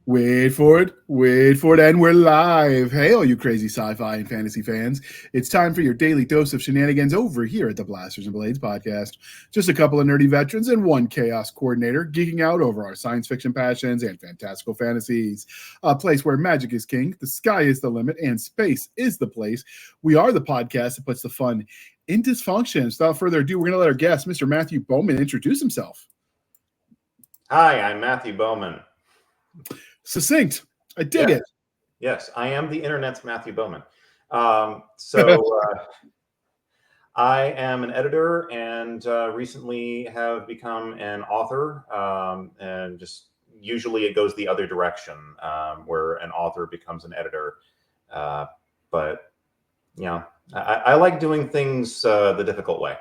Wait for it, and we're live. Hey, all you crazy sci-fi and fantasy fans. It's time for your daily dose of shenanigans over here at the Blasters and Blades podcast. Just a couple of nerdy veterans and one chaos coordinator geeking out over our science fiction passions and fantastical fantasies. A place where magic is king, the sky is the limit, and space is the place. We are the podcast that puts the fun in dysfunction. Without further ado, we're going to let our guest, Mr. Matthew Bowman, introduce himself. Hi, I'm Matthew Bowman. Succinct. I dig it. Yes, I am the internet's Matthew Bowman. I am an editor and recently have become an author. And just usually it goes the other direction, where an author becomes an editor. But you know, I like doing things the difficult way.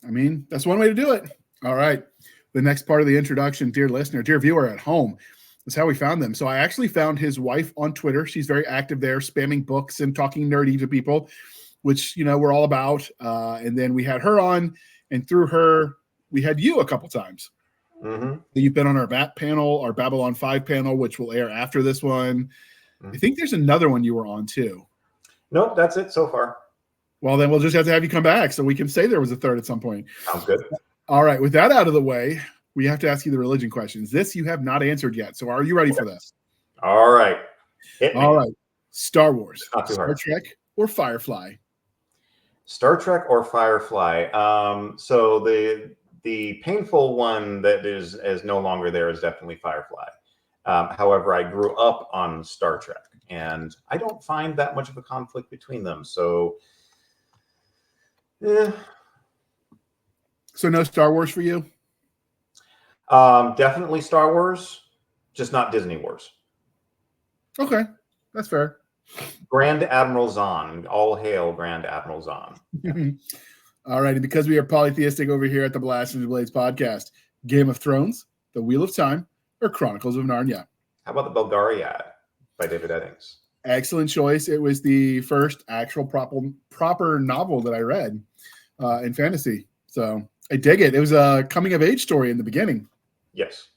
I mean, that's one way to do it. All right. The next part of the introduction, dear listener, dear viewer at home, is how we found them. So I actually found his wife on Twitter. She's very active there, spamming books and talking nerdy to people, which, you know, we're all about. And then we had her on, and through her, we had you a couple times. Mm-hmm. You've been on our BAT panel, our Babylon 5 panel, which will air after this one. Mm-hmm. I think there's another one you were on too. Nope, that's it so far. Well, then we'll just have to have you come back so we can say there was a third at some point. Sounds good. All right. With that out of the way, we have to ask you the religion questions. This you have not answered yet. So are you ready for this? All right. All right. Star Wars, Star Trek, or Firefly? Star Trek or Firefly. So the painful one that is no longer there is definitely Firefly. However, I grew up on Star Trek, and I don't find that much of a conflict between them. So, yeah. So no Star Wars for you? Definitely Star Wars, just not Disney Wars. Okay, that's fair. Grand Admiral Zahn. All hail Grand Admiral Zahn. All right, and because we are polytheistic over here at the Blasters and Blades podcast, Game of Thrones, The Wheel of Time, or Chronicles of Narnia? How about the Belgariad by David Eddings? Excellent choice. It was the first actual proper novel that I read in fantasy. So I dig it. It was a coming-of-age story in the beginning. Yes.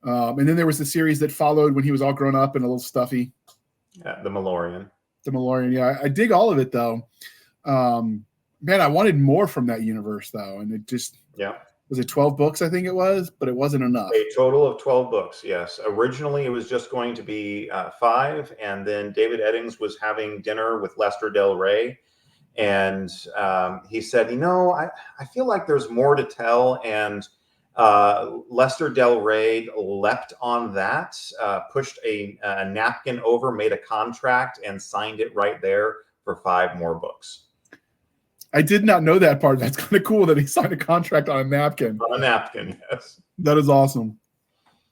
And then there was the series that followed when he was all grown up and a little stuffy. Yeah, The Malorian. The Malorian, yeah. I dig all of it, though. Man, I wanted more from that universe, though. And it just... Yeah. Was it 12 books, I think it was? But it wasn't enough. A total of 12 books, yes. Originally, it was just going to be 5. And then David Eddings was having dinner with Lester Del Rey. And he said, you know, I feel like there's more to tell. And Lester Del Rey leapt on that, pushed a napkin over, made a contract, and signed it right there for 5 more books. I did not know that part. That's kind of cool that he signed a contract on a napkin. On a napkin, yes. That is awesome.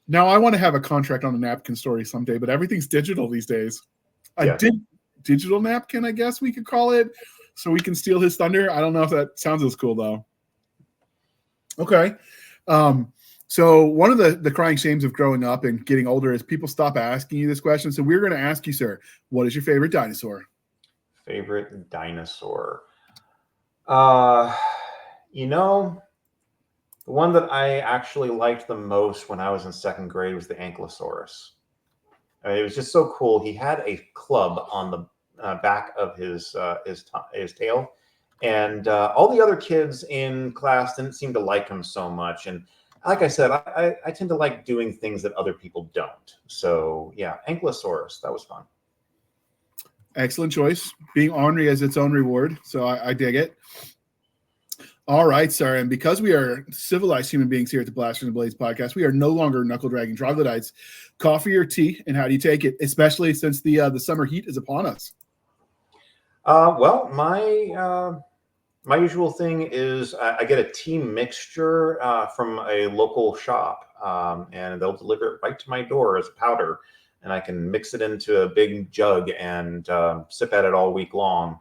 Now, I want to have a contract on a napkin story someday, but everything's digital these days. Yeah. Digital napkin, I guess we could call it, so we can steal his thunder. I don't know if that sounds as cool, though. Okay. So one of the crying shames of growing up and getting older is people stop asking you this question. So we're going to ask you, sir, what is your favorite dinosaur? Favorite dinosaur? You know, the one that I actually liked the most when I was in 2nd grade was the Ankylosaurus. I mean, it was just so cool. He had a club on the back of his tail, and all the other kids in class didn't seem to like him so much. And like I said, I tend to like doing things that other people don't. So yeah, Ankylosaurus, that was fun. Excellent choice. Being ornery has its own reward, so I dig it. All right, sir. And because we are civilized human beings here at the Blasters and Blades podcast, we are no longer knuckle-dragging troglodytes. Coffee or tea, and how do you take it? Especially since the summer heat is upon us. Well, my usual thing is I get a tea mixture from a local shop, and they'll deliver it right to my door as a powder, and I can mix it into a big jug and sip at it all week long.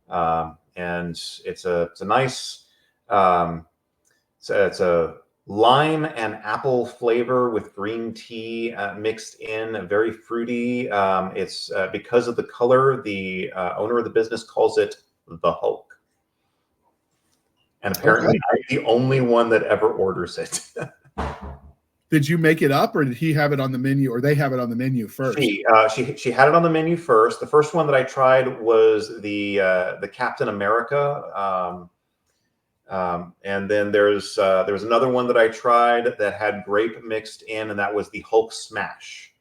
And it's a nice, it's a lime and apple flavor with green tea mixed in, very fruity. It's because of the color, the owner of the business calls it the Hulk. And apparently I'm the only one that ever orders it. Did you make it up, or did he have it on the menu, or they have it on the menu first? She had it on the menu first. The first one that I tried was the Captain America, and then there was another one that I tried that had grape mixed in, and that was the Hulk Smash,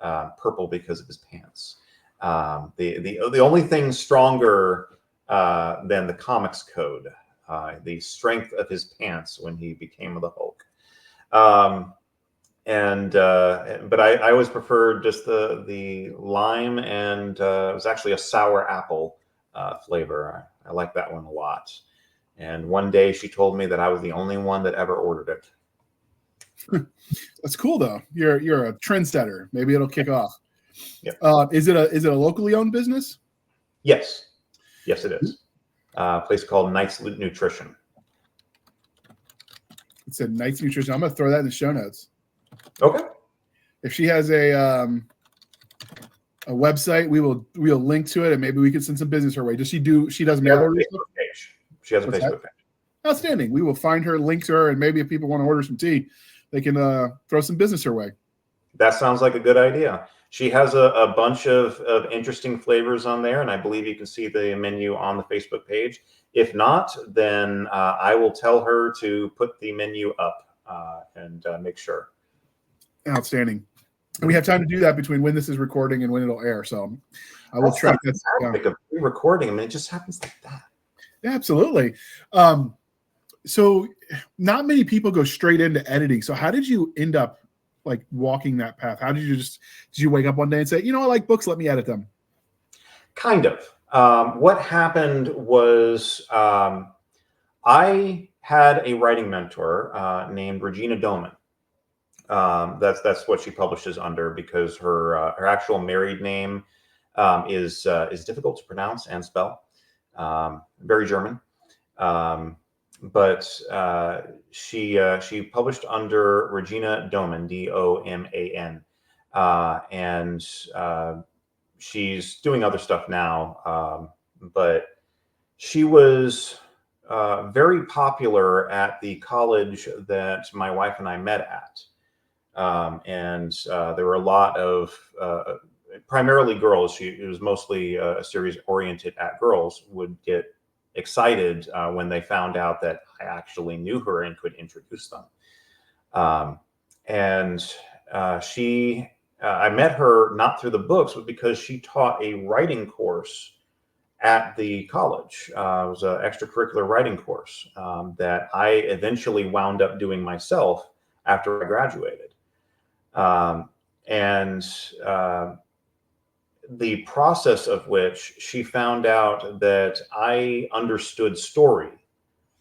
purple because of his pants. The only thing stronger than the comics code, the strength of his pants when he became the Hulk. But I always preferred just the lime, and it was actually a sour apple flavor. I like that one a lot. And one day she told me that I was the only one that ever ordered it. That's cool though. You're a trendsetter. Maybe it'll kick off. Yep. Is it a locally owned business? Yes. Yes, it is. A place called Knight's Nutrition. It said Knight's Nutrition. I'm going to throw that in the show notes. Okay. If she has a website, we'll link to it, and maybe we can send some business her way. She does mail orders? She has a Facebook page. Outstanding. We will find her, link to her, and maybe if people want to order some tea, they can throw some business her way. That sounds like a good idea. She has a bunch of interesting flavors on there, and I believe you can see the menu on the Facebook page. If not, then I will tell her to put the menu up and make sure. Outstanding. And we have time to do that between when this is recording and when it'll air. So I will track that. Like a pre-recording. I mean, it just happens like that. Yeah, absolutely. So not many people go straight into editing. So how did you end up like walking that path? How did you wake up one day and say, I like books, let me edit them? Kind of. What happened was I had a writing mentor named Regina Bowman. That's what she publishes under, because her actual married name is difficult to pronounce and spell. Very German. But she published under Regina Bowman, Doman, and she's doing other stuff now. But she was very popular at the college that my wife and I met at. And there were a lot of primarily girls. It was mostly a series oriented at girls, would get excited when they found out that I actually knew her and could introduce them. I met her not through the books, but because she taught a writing course at the college. It was an extracurricular writing course that I eventually wound up doing myself after I graduated. The process of which she found out that I understood story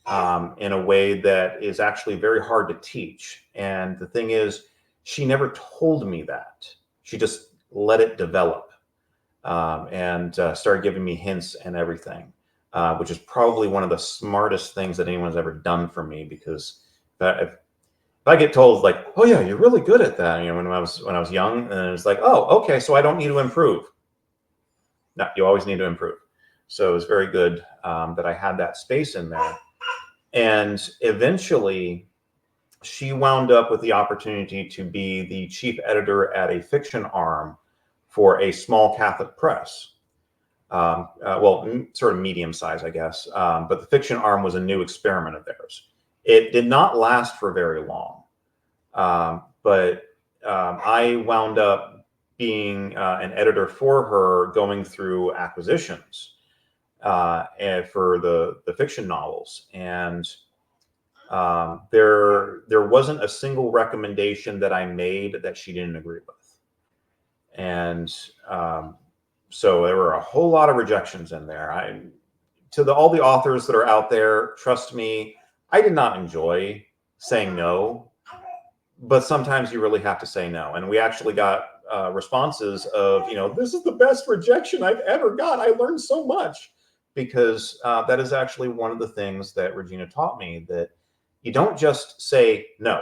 in a way that is actually very hard to teach. And the thing is, she never told me that. She just let it develop and started giving me hints and everything, which is probably one of the smartest things that anyone's ever done for me, because if I get told like, "Oh yeah, you're really good at that," when I was young, and it's like, "Oh, okay, so I don't need to improve." No, you always need to improve. So it was very good that I had that space in there. And eventually, she wound up with the opportunity to be the chief editor at a fiction arm for a small Catholic press. Sort of medium size, I guess. But the fiction arm was a new experiment of theirs. It did not last for very long. But I wound up being an editor for her, going through acquisitions and for the fiction novels. And there wasn't a single recommendation that I made that she didn't agree with. And so there were a whole lot of rejections in there. All the authors that are out there, trust me, I did not enjoy saying no, but sometimes you really have to say no. And we actually got responses of, this is the best rejection I've ever got. I learned so much, because that is actually one of the things that Regina taught me, that you don't just say no.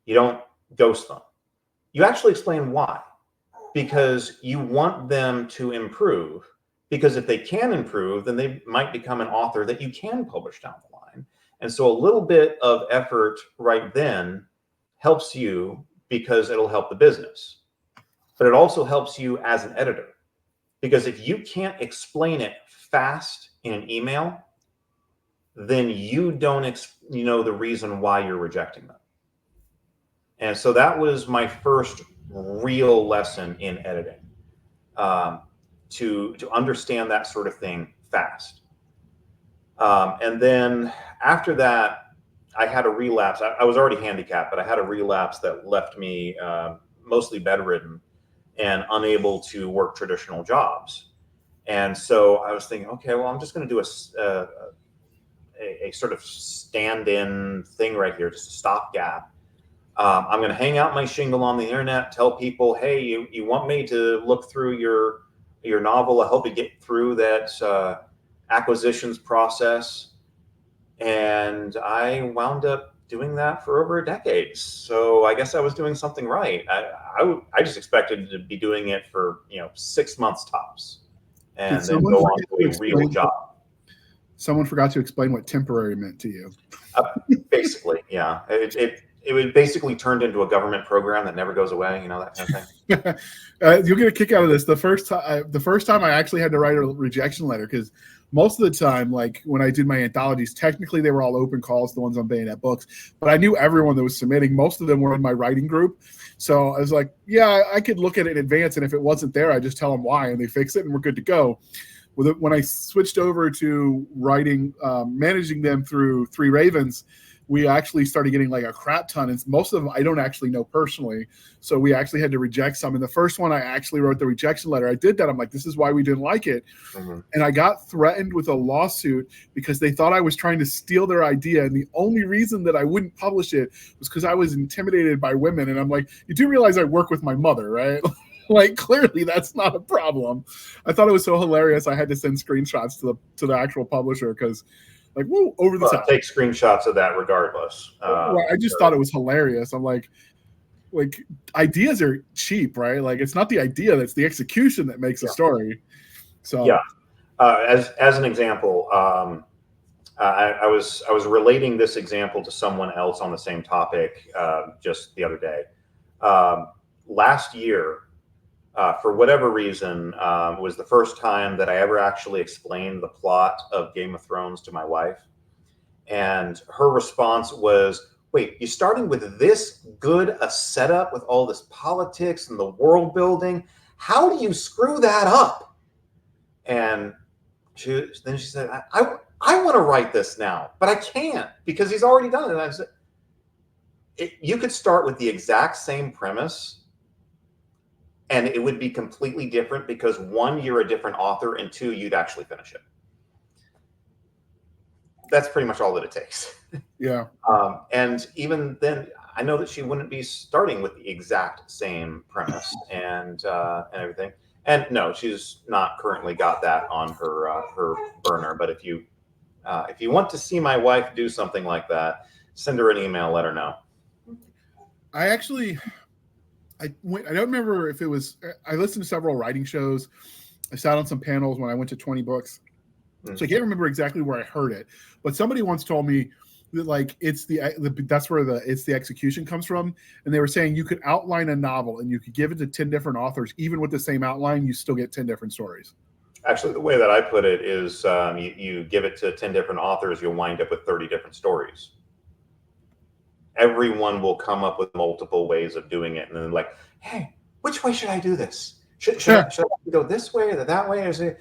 You don't ghost them. You actually explain why, because you want them to improve, because if they can improve, then they might become an author that you can publish down the line. And so a little bit of effort right then helps you because it'll help the business, but it also helps you as an editor, because if you can't explain it fast in an email, then you don't know the reason why you're rejecting them. And so that was my first real lesson in editing, to understand that sort of thing fast. And then after that, I had a relapse. I was already handicapped, but I had a relapse that left me mostly bedridden and unable to work traditional jobs. And so I was thinking, okay, well, I'm just going to do a sort of stand-in thing right here, just a stopgap. I'm going to hang out my shingle on the internet, tell people, hey, you want me to look through your novel? I'll help you get through that acquisitions process. And I wound up doing that for over a decade. So I guess I was doing something right. I just expected to be doing it for 6 months tops, and then go on to a real job. Someone forgot to explain what temporary meant to you. Basically, yeah. It was basically turned into a government program that never goes away, that kind of thing. You'll get a kick out of this. The first time I actually had to write a rejection letter, because most of the time, like when I did my anthologies, technically they were all open calls, the ones on Bayonet Books, but I knew everyone that was submitting. Most of them were in my writing group. So I was like, yeah, I could look at it in advance, and if it wasn't there, I just tell them why, and they fix it, and we're good to go. When I switched over to writing, managing them through Three Ravens, we actually started getting like a crap ton. And most of them I don't actually know personally. So we actually had to reject some. And the first one, I actually wrote the rejection letter. I did that. I'm like, this is why we didn't like it. Mm-hmm. And I got threatened with a lawsuit because they thought I was trying to steal their idea. And the only reason that I wouldn't publish it was because I was intimidated by women. And I'm like, you do realize I work with my mother, right? Like, clearly that's not a problem. I thought it was so hilarious. I had to send screenshots to the actual publisher because, like, whoa, over the top. Take screenshots of that regardless. I just thought it was hilarious. I'm like ideas are cheap, right? Like, it's not the idea, that's the execution that makes a story. So yeah. As an example, I was relating this example to someone else on the same topic just the other day. Last year, for whatever reason, was the first time that I ever actually explained the plot of Game of Thrones to my wife. And her response was, wait, you're starting with this good a setup with all this politics and the world building? How do you screw that up? And then she said, I want to write this now, but I can't because he's already done it. And I said, you could start with the exact same premise, and it would be completely different because, one, you're a different author, and two, you'd actually finish it. That's pretty much all that it takes. Yeah. And even then, I know that she wouldn't be starting with the exact same premise and everything. And no, she's not currently got that on her burner. But if you want to see my wife do something like that, send her an email, let her know. I don't remember if it was, I listened to several writing shows. I sat on some panels when I went to 20 books. Mm-hmm. So I can't remember exactly where I heard it, but somebody once told me that, like, it's that's where it's the execution comes from. And they were saying you could outline a novel and you could give it to 10 different authors. Even with the same outline, you still get 10 different stories. Actually, the way that I put it is you give it to 10 different authors, you'll wind up with 30 different stories. Everyone will come up with multiple ways of doing it, and then, like, hey, which way should I do this? Should I go this way or that way? Or is it,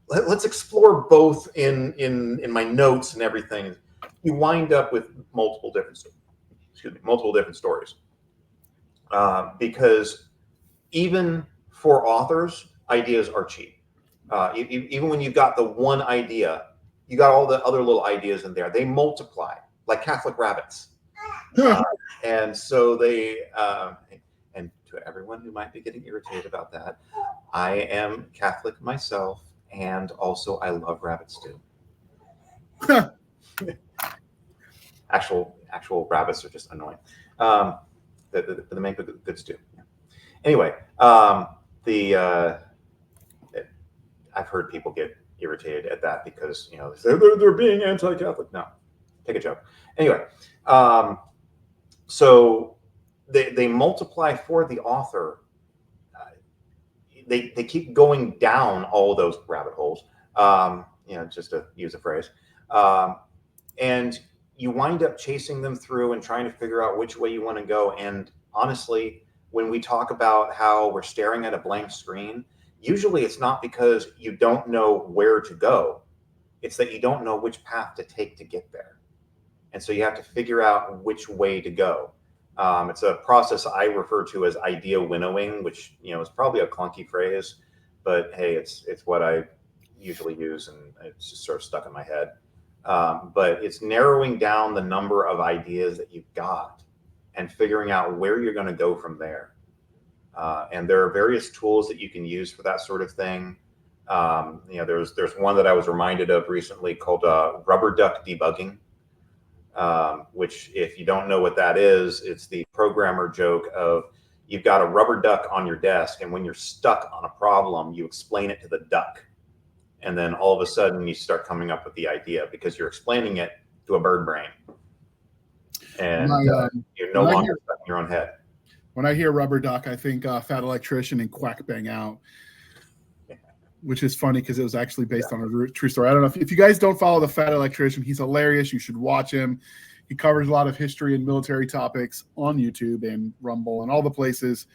let's explore both in my notes and everything. You wind up with multiple different stories. Because even for authors, ideas are cheap. Even when you've got the one idea, you got all the other little ideas in there. They multiply like Catholic rabbits. And so they, and to everyone who might be getting irritated about that, I am Catholic myself, and also I love rabbits too. Actual rabbits are just annoying. They make good stew. Anyway, I've heard people get irritated at that because they're being anti-Catholic. No, take a joke. Anyway. So they multiply for the author. They keep going down all those rabbit holes, just to use a phrase. And you wind up chasing them through and trying to figure out which way you want to go. And honestly, when we talk about how we're staring at a blank screen, usually it's not because you don't know where to go. It's that you don't know which path to take to get there. And so you have to figure out which way to go. It's a process I refer to as idea winnowing, which is probably a clunky phrase, but hey, it's what I usually use, and it's just sort of stuck in my head. But it's narrowing down the number of ideas that you've got and figuring out where you're going to go from there. And there are various tools that you can use for that sort of thing. There's one that I was reminded of recently called rubber duck debugging. Which, if you don't know what that is, it's the programmer joke of you've got a rubber duck on your desk, and when you're stuck on a problem, you explain it to the duck. And then all of a sudden you start coming up with the idea because you're explaining it to a bird brain. And you're no longer stuck in your own head. When I hear rubber duck, I think Fat Electrician and Quack Bang Out. Which is funny because it was actually based on a true story. I don't know if you guys don't follow the Fat Electrician, he's hilarious. You should watch him. He covers a lot of history and military topics on YouTube and Rumble and all the places.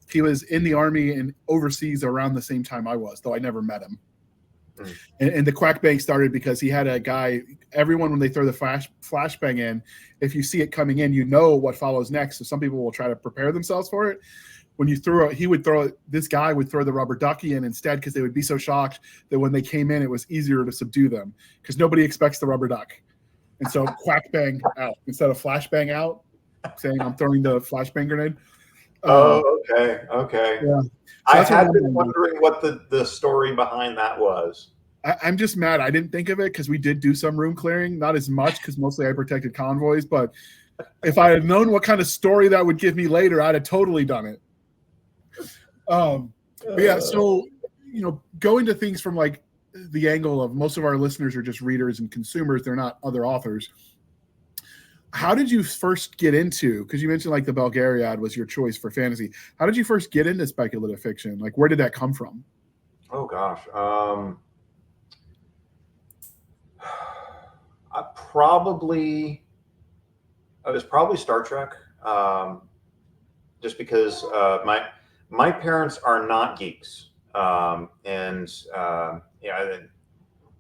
He was in the Army and overseas around the same time I was, though I never met him. And the Quack Bang started because he had a guy, everyone, when they throw the flashbang in, if you see it coming in, you know what follows next. So some people will try to prepare themselves for it. When you throw it, this guy would throw the rubber ducky in instead because they would be so shocked that when they came in, it was easier to subdue them because nobody expects the rubber duck. And so Quack Bang Out instead of flashbang out, saying I'm throwing the flashbang grenade. Okay. Yeah. So I had been wondering what the story behind that was. I'm just mad I didn't think of it because we did do some room clearing, not as much because mostly I protected convoys. But if I had known what kind of story that would give me later, I'd have totally done it. But yeah, so going to things from like the angle of most of our listeners are just readers and consumers, they're not other authors. How did you first get into, because you mentioned like the Belgariad was your choice for fantasy, how did you first get into speculative fiction? Like, where did that come from? Oh gosh, it was probably Star Trek, just because my parents are not geeks,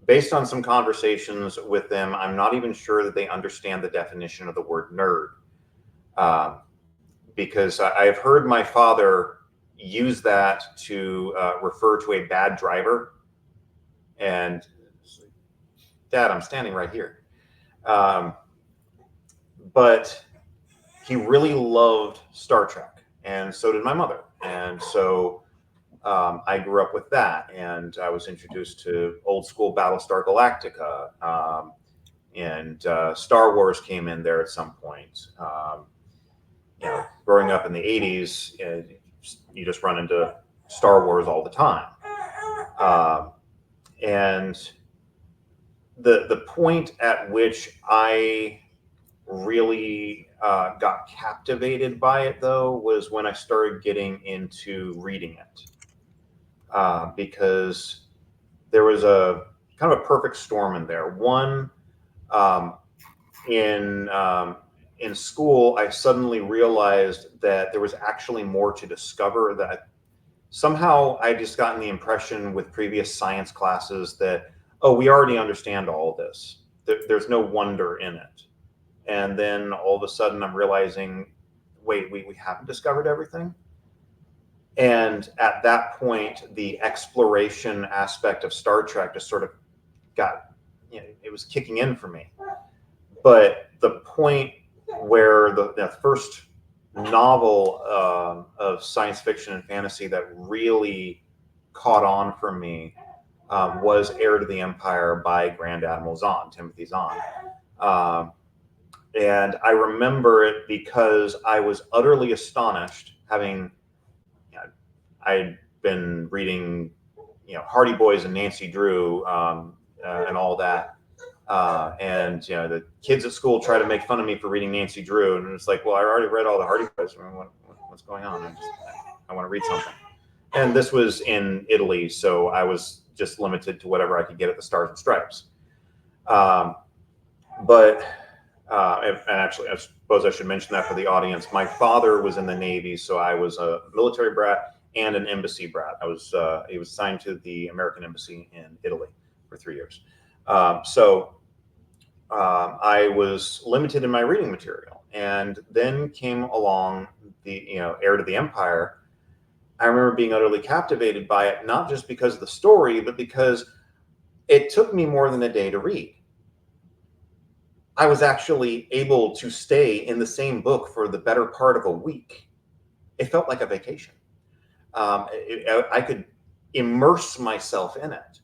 based on some conversations with them, I'm not even sure that they understand the definition of the word nerd, because I've heard my father use that to refer to a bad driver, and Dad, I'm standing right here. But he really loved Star Trek, and so did my mother. And so I grew up with that, and I was introduced to old school Battlestar Galactica, and Star Wars came in there at some point. Growing up in the 80s, you just run into Star Wars all the time. And the point at which I really got captivated by it, though, was when I started getting into reading it, because there was a kind of a perfect storm in there. One, in school, I suddenly realized that there was actually more to discover. That somehow I just gotten the impression with previous science classes that, oh, we already understand all this. There's no wonder in it. And then all of a sudden I'm realizing, wait, we haven't discovered everything. And at that point, the exploration aspect of Star Trek just sort of it was kicking in for me. But the point where the first novel of science fiction and fantasy that really caught on for me was Heir to the Empire by Grand Admiral Zahn, Timothy Zahn. And I remember it because I was utterly astonished, I'd been reading, Hardy Boys and Nancy Drew and all that. And the kids at school try to make fun of me for reading Nancy Drew, and it's like, well, I already read all the Hardy Boys. What's going on? I want to read something. And this was in Italy, so I was just limited to whatever I could get at the Stars and Stripes. And actually, I suppose I should mention that for the audience. My father was in the Navy, so I was a military brat and an embassy brat. He was assigned to the American Embassy in Italy for 3 years. I was limited in my reading material, and then came along the Heir to the Empire. I remember being utterly captivated by it, not just because of the story, but because it took me more than a day to read. I was actually able to stay in the same book for the better part of a week. It felt like a vacation. I could immerse myself in it.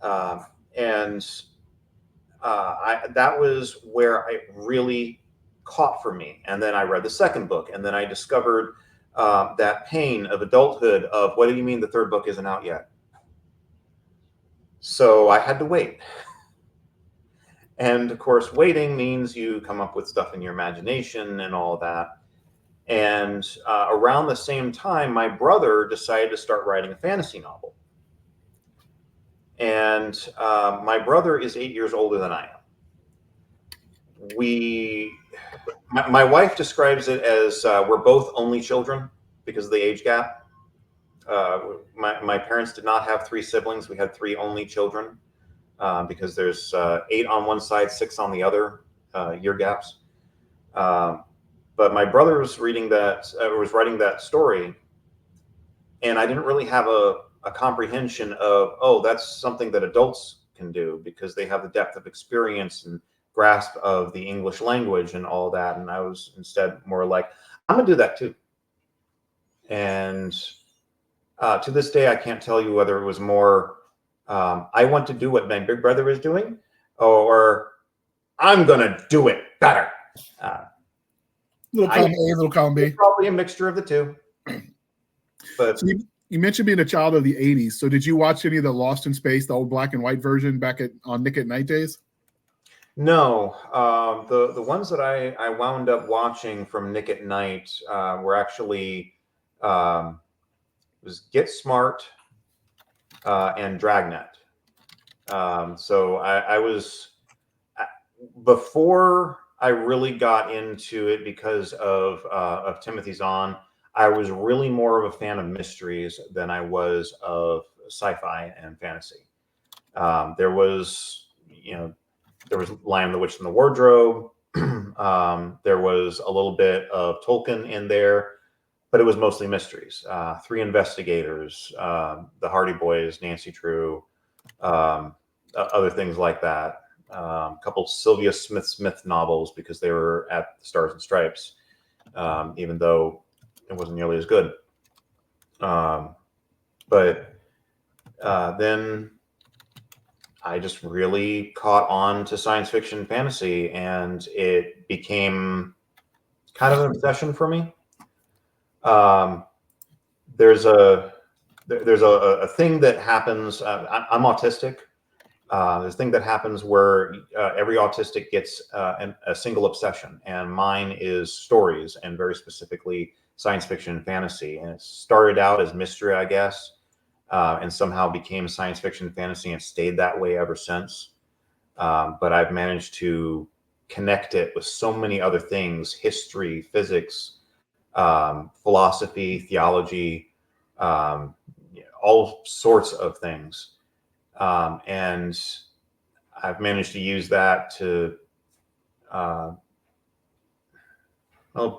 That was where it really caught for me. And then I read the second book, and then I discovered that pain of adulthood of, what do you mean the third book isn't out yet? So I had to wait. And of course, waiting means you come up with stuff in your imagination and all that. And around the same time, my brother decided to start writing a fantasy novel. And my brother is 8 years older than I am. My wife describes it as we're both only children because of the age gap. My parents did not have 3 siblings. We had 3 only children. Because there's 8 on one side, 6 on the other, year gaps. But my brother was writing that story, and I didn't really have a comprehension of, oh, that's something that adults can do, because they have the depth of experience and grasp of the English language and all that. And I was instead more like, I'm gonna do that too. And to this day, I can't tell you whether it was more, I want to do what my big brother is doing, or I'm going to do it better. Little column A, little column B. Probably a mixture of the two. But so you mentioned being a child of the 80s. So did you watch any of the Lost in Space, the old black and white version back on Nick at Night days? No. The ones that I wound up watching from Nick at Night were actually was Get Smart, and Dragnet. So I was, before I really got into it because of Timothy Zahn, I was really more of a fan of mysteries than I was of sci-fi and fantasy. There was Lion, the Witch, and the Wardrobe. There was a little bit of Tolkien in there, but it was mostly mysteries. 3 Investigators, the Hardy Boys, Nancy Drew, other things like that. A couple Sylvia Smith novels, because they were at the Stars and Stripes, even though it wasn't nearly as good. But then I just really caught on to science fiction and fantasy, and it became kind of an obsession for me. There's a thing that happens. I'm autistic. There's a thing that happens where every autistic gets a single obsession, and mine is stories, and very specifically science fiction and fantasy. And it started out as mystery, I guess, and somehow became science fiction and fantasy, and stayed that way ever since. But I've managed to connect it with so many other things: history, physics, philosophy, theology, all sorts of things. And I've managed to use that to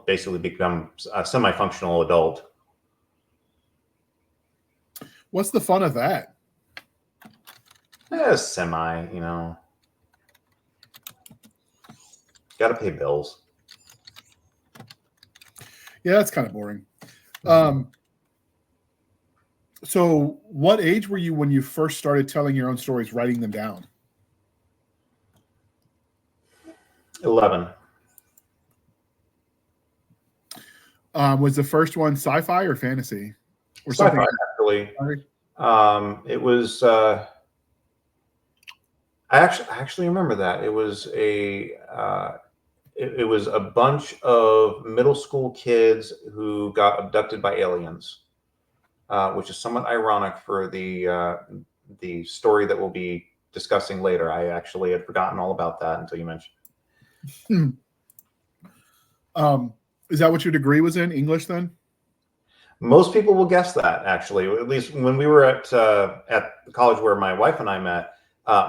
basically become a semi-functional adult. What's the fun of that? Semi, got to pay bills. Yeah, that's kind of boring. So what age were you when you first started telling your own stories, writing them down? 11. Was the first one sci-fi or fantasy? Or sci-fi, actually. It was I actually remember that. It was it was a bunch of middle school kids who got abducted by aliens, which is somewhat ironic for the story that we'll be discussing later. I actually had forgotten all about that until you mentioned. Is that what your degree was in, English then? Most people will guess that, actually. At least when we were at the college where my wife and I met,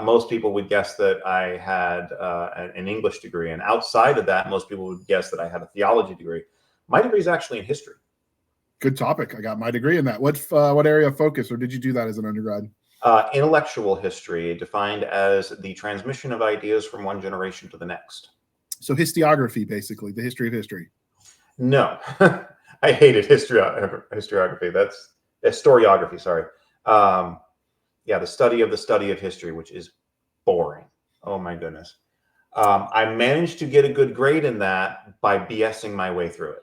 most people would guess that I had an English degree, and outside of that, most people would guess that I had a theology degree. My degree is actually in history. Good topic. I got my degree in that. What area of focus, or did you do that as an undergrad? Intellectual history, defined as the transmission of ideas from one generation to the next. So historiography, basically, the history of history. No, I hated historiography. That's historiography. Sorry. Yeah, the study of history, which is boring. Oh my goodness. I managed to get a good grade in that by BSing my way through it.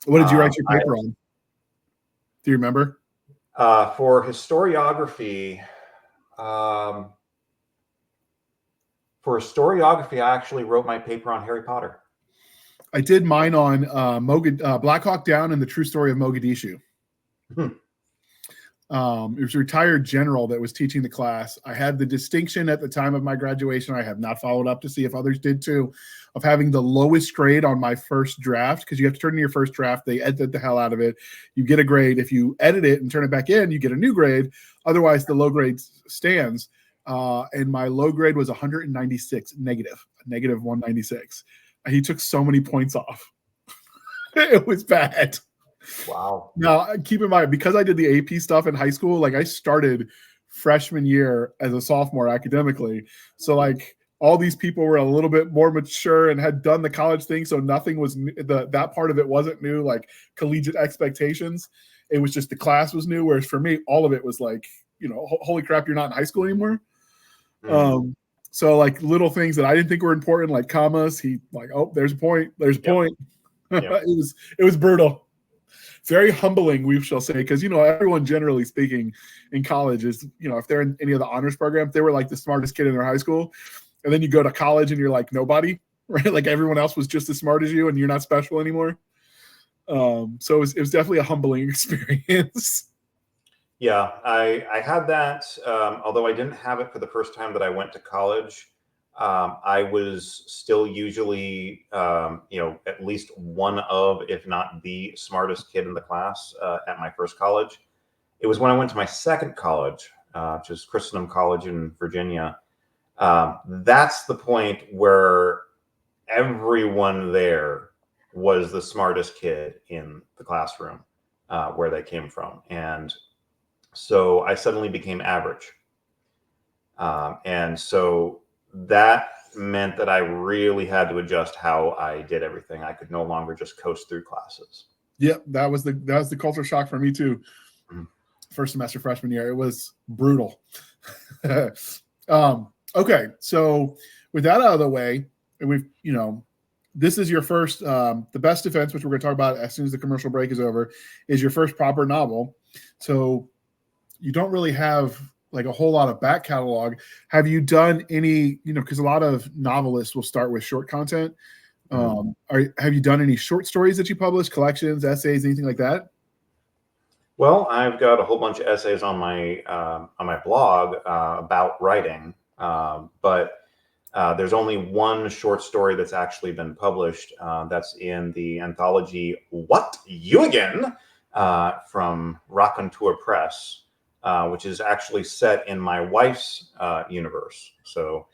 What did you write your paper on? Do you remember? For historiography, I actually wrote my paper on Harry Potter. I did mine on Black Hawk Down and the True Story of Mogadishu. It was a retired general that was teaching the class. I had the distinction at the time of my graduation, I have not followed up to see if others did too, of having the lowest grade on my first draft, because you have to turn in your first draft. They edit the hell out of it. You get a grade. If you edit it and turn it back in, you get a new grade. Otherwise, the low grade stands. And my low grade was 196, negative 196. He took so many points off. It was bad. Wow. Now, keep in mind, because I did the AP stuff in high school, like I started freshman year as a sophomore academically. So like all these people were a little bit more mature and had done the college thing. So nothing was that part of it wasn't new, like collegiate expectations. It was just the class was new. Whereas for me, all of it was like, holy crap, you're not in high school anymore. So like little things that I didn't think were important, like commas, he like, oh, there's a point. There's a point. Yep. It was brutal. Very humbling, we shall say, because everyone, generally speaking, in college is, if they're in any of the honors program, they were like the smartest kid in their high school, and then you go to college and you're like nobody, right? Like everyone else was just as smart as you, and you're not special anymore. So it was definitely a humbling experience. Yeah, I had that. Although I didn't have it for the first time that I went to college. I was still usually, at least one of, if not the smartest kid in the class at my first college. It was when I went to my second college, which is Christendom College in Virginia. That's the point where everyone there was the smartest kid in the classroom where they came from. And so I suddenly became average. And so that meant that I really had to adjust how I did everything. I could no longer just coast through classes. Yep, that was the culture shock for me too. Mm-hmm. First semester freshman year, it was brutal. Okay, so with that out of the way, and we've this is your first, the best defense, which we're going to talk about as soon as the commercial break is over, is your first proper novel. So you don't really have like a whole lot of back catalog. Have you done any, because a lot of novelists will start with short content. Have you done any short stories that you publish, collections, essays, anything like that? Well, I've got a whole bunch of essays on my blog about writing, but there's only one short story that's actually been published. That's in the anthology "What, You Again?" From Raconteur Press. Which is actually set in my wife's universe. So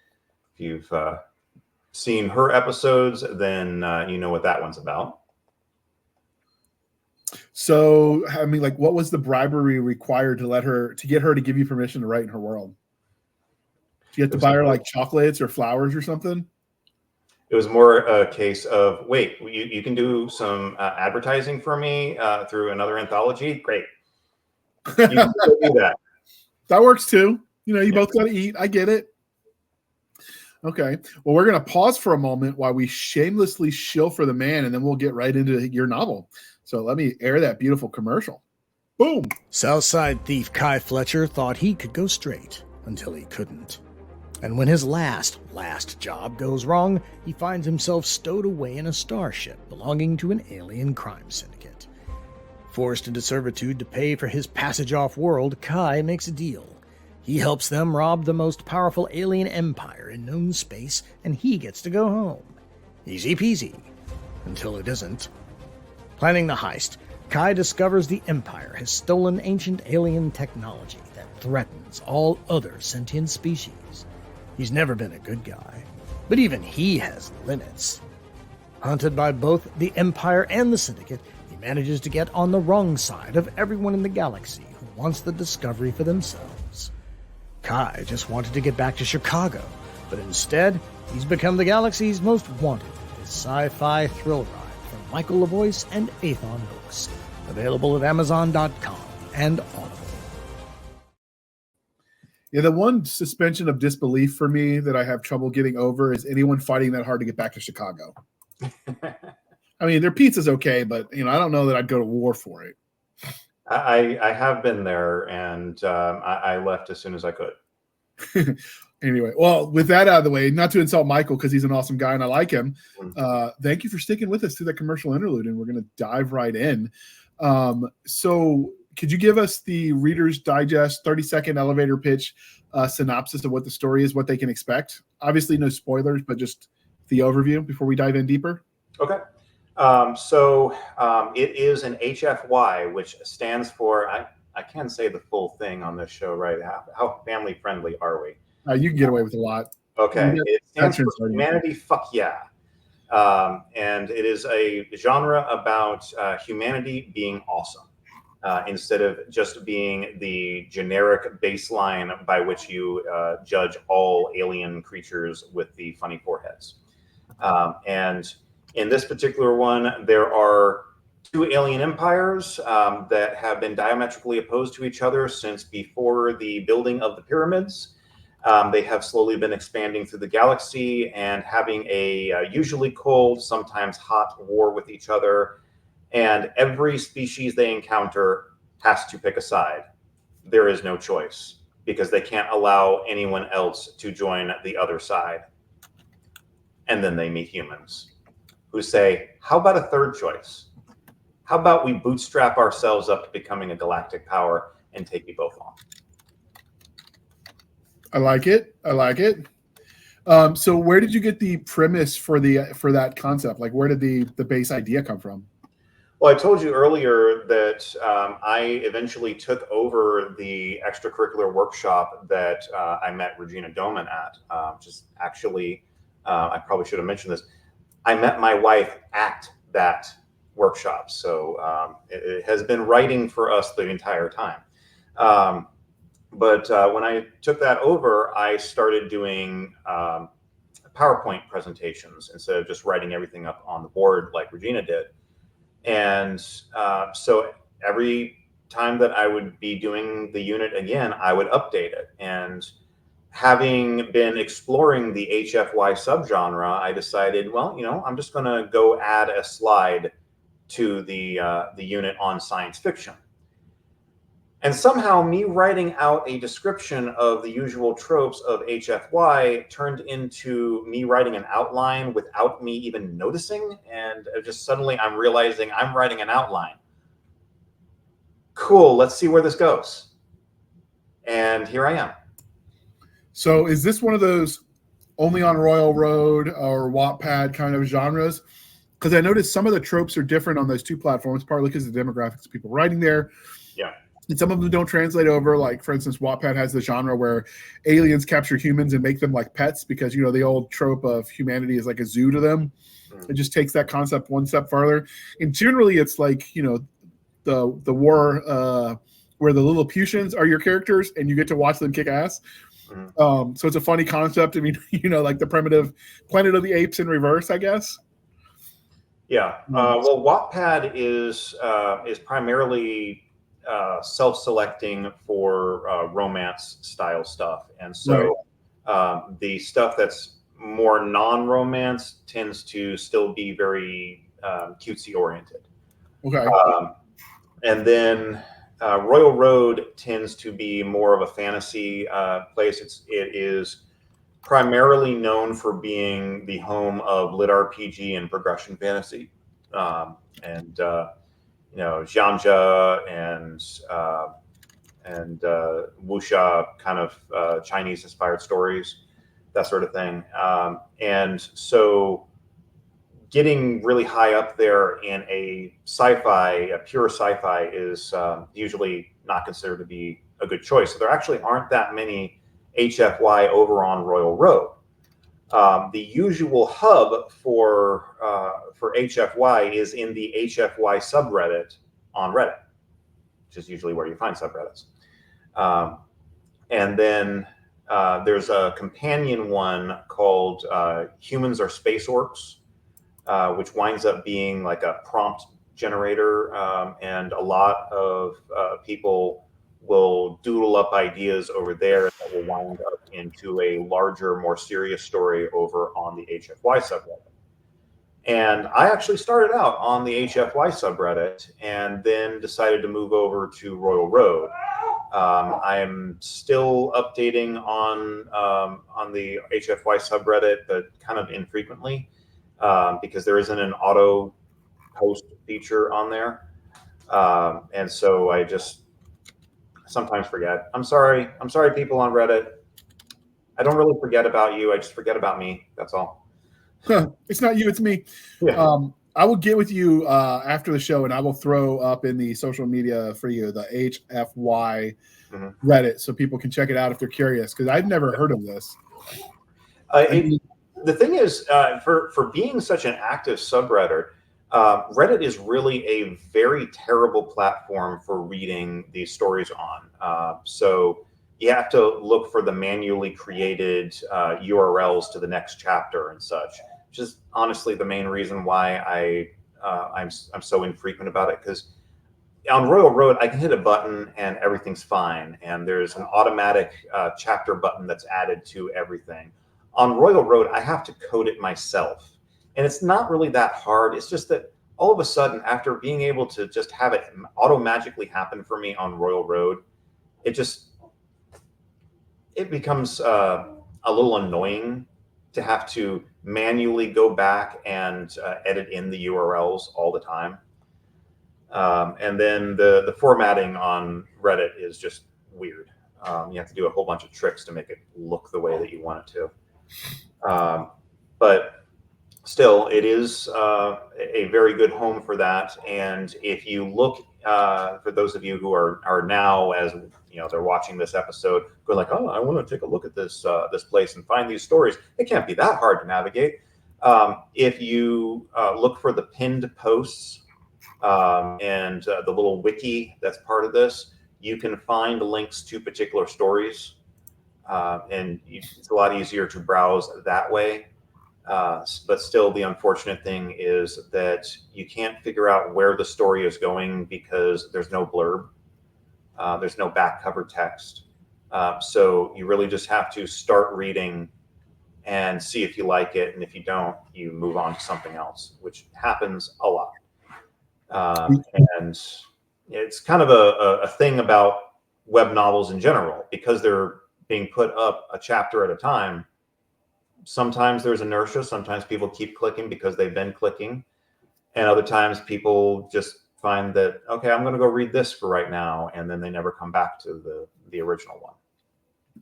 if you've seen her episodes, then you know what that one's about. So, I mean, like, what was the bribery required to get her to give you permission to write in her world? Do you have to buy her like chocolates or flowers or something? It was more a case of, wait, you can do some advertising for me through another anthology? Great. You can do that. That works too. You both got to eat. I get it. Okay. Well, we're going to pause for a moment while we shamelessly shill for the man, and then we'll get right into your novel. So let me air that beautiful commercial. Boom. Southside thief Kai Fletcher thought he could go straight until he couldn't. And when his last job goes wrong, he finds himself stowed away in a starship belonging to an alien crime syndicate. Forced into servitude to pay for his passage off-world, Kai makes a deal. He helps them rob the most powerful alien empire in known space, and he gets to go home. Easy peasy. Until it isn't. Planning the heist, Kai discovers the Empire has stolen ancient alien technology that threatens all other sentient species. He's never been a good guy, but even he has limits. Hunted by both the Empire and the Syndicate, he manages to get on the wrong side of everyone in the galaxy who wants the discovery for themselves. Kai just wanted to get back to Chicago, but instead, he's become the galaxy's most wanted with this sci-fi thrill ride from Michael LaVoice and Athon Hooks. Available at Amazon.com and Audible. Yeah, the one suspension of disbelief for me that I have trouble getting over is anyone fighting that hard to get back to Chicago. I mean, their pizza's okay, but I don't know that I'd go to war for it. I have been there, and I left as soon as I could. Anyway, well, with that out of the way, not to insult Michael because he's an awesome guy and I like him. Thank you for sticking with us through that commercial interlude, and we're going to dive right in. So could you give us the Reader's Digest 30-second elevator pitch synopsis of what the story is, what they can expect? Obviously, no spoilers, but just the overview before we dive in deeper. Okay. It is an HFY, which stands for, I can't say the full thing on this show, right? How family friendly are we? You can get away with a lot. Okay. It stands for Humanity Fuck Yeah. And it is a genre about humanity being awesome instead of just being the generic baseline by which you judge all alien creatures with the funny foreheads. And in this particular one, there are two alien empires that have been diametrically opposed to each other since before the building of the pyramids. They have slowly been expanding through the galaxy and having a usually cold, sometimes hot war with each other. And every species they encounter has to pick a side. There is no choice because they can't allow anyone else to join the other side. And then they meet humans who say, how about a third choice? How about we bootstrap ourselves up to becoming a galactic power and take you both on? I like it. So where did you get the premise for that concept? Like, where did the base idea come from? Well, I told you earlier that I eventually took over the extracurricular workshop that I met Regina Doman at. Just actually, I probably should have mentioned this. I met my wife at that workshop. So it has been writing for us the entire time. But when I took that over, I started doing PowerPoint presentations instead of just writing everything up on the board like Regina did. And so every time that I would be doing the unit again, I would update it. And having been exploring the HFY subgenre, I decided, well, I'm just going to go add a slide to the unit on science fiction. And somehow me writing out a description of the usual tropes of HFY turned into me writing an outline without me even noticing. And just suddenly I'm realizing I'm writing an outline. Cool, let's see where this goes. And here I am. So is this one of those only on Royal Road or Wattpad kind of genres? Because I noticed some of the tropes are different on those two platforms, partly because of the demographics of people writing there. Yeah. And some of them don't translate over. Like, for instance, Wattpad has the genre where aliens capture humans and make them like pets because, the old trope of humanity is like a zoo to them. It just takes that concept one step farther. And generally it's like, the war where the Lilliputians are your characters and you get to watch them kick ass. So it's a funny concept. I mean, like the primitive Planet of the Apes in reverse, I guess. Yeah. Well, Wattpad is Right. primarily self-selecting for romance style stuff. And so the stuff that's more non-romance tends to still be very cutesy oriented. Okay. And then Royal Road tends to be more of a fantasy place. It is primarily known for being the home of lit RPG and progression fantasy, and Xianja and wuxia kind of Chinese inspired stories, that sort of thing. And so getting really high up there in a pure sci-fi is usually not considered to be a good choice. So there actually aren't that many HFY over on Royal Road. The usual hub for HFY is in the HFY subreddit on Reddit, which is usually where you find subreddits. And then there's a companion one called Humans Are Space Orcs, which winds up being like a prompt generator, and a lot of people will doodle up ideas over there that will wind up into a larger, more serious story over on the HFY subreddit. And I actually started out on the HFY subreddit and then decided to move over to Royal Road. I'm still updating on the HFY subreddit, but kind of infrequently, because there isn't an auto post feature on there. And so I just sometimes forget. I'm sorry, people on Reddit. I don't really forget about you. I just forget about me. That's all. It's not you, it's me. Yeah. I will get with you after the show, and I will throw up in the social media for you the HFY Reddit, so people can check it out if they're curious, because I've never heard of this. The thing is, for being such an active subreddit, Reddit is really a very terrible platform for reading these stories on. So you have to look for the manually created URLs to the next chapter and such, which is honestly the main reason why I'm so infrequent about it. Because on Royal Road, I can hit a button and everything's fine, and there's an automatic chapter button that's added to everything. On Royal Road, I have to code it myself, and it's not really that hard. It's just that all of a sudden, after being able to just have it auto-magically happen for me on Royal Road, it becomes a little annoying to have to manually go back and edit in the URLs all the time. And then the formatting on Reddit is just weird. You have to do a whole bunch of tricks to make it look the way that you want it to. But still, it is a very good home for that. And if you look, for those of you who are now, as you know, they're watching this episode, going like, oh, I want to take a look at this this place and find these stories. It can't be that hard to navigate. If you look for the pinned posts and the little wiki that's part of this, you can find links to particular stories. And it's a lot easier to browse that way. But still, the unfortunate thing is that you can't figure out where the story is going because there's no blurb. There's no back cover text. So you really just have to start reading and see if you like it. And if you don't, you move on to something else, which happens a lot. And it's kind of a thing about web novels in general, because they're being put up a chapter at a time. Sometimes there's inertia. Sometimes people keep clicking because they've been clicking. And other times people just find that, okay, I'm going to go read this for right now. And then they never come back to the original one.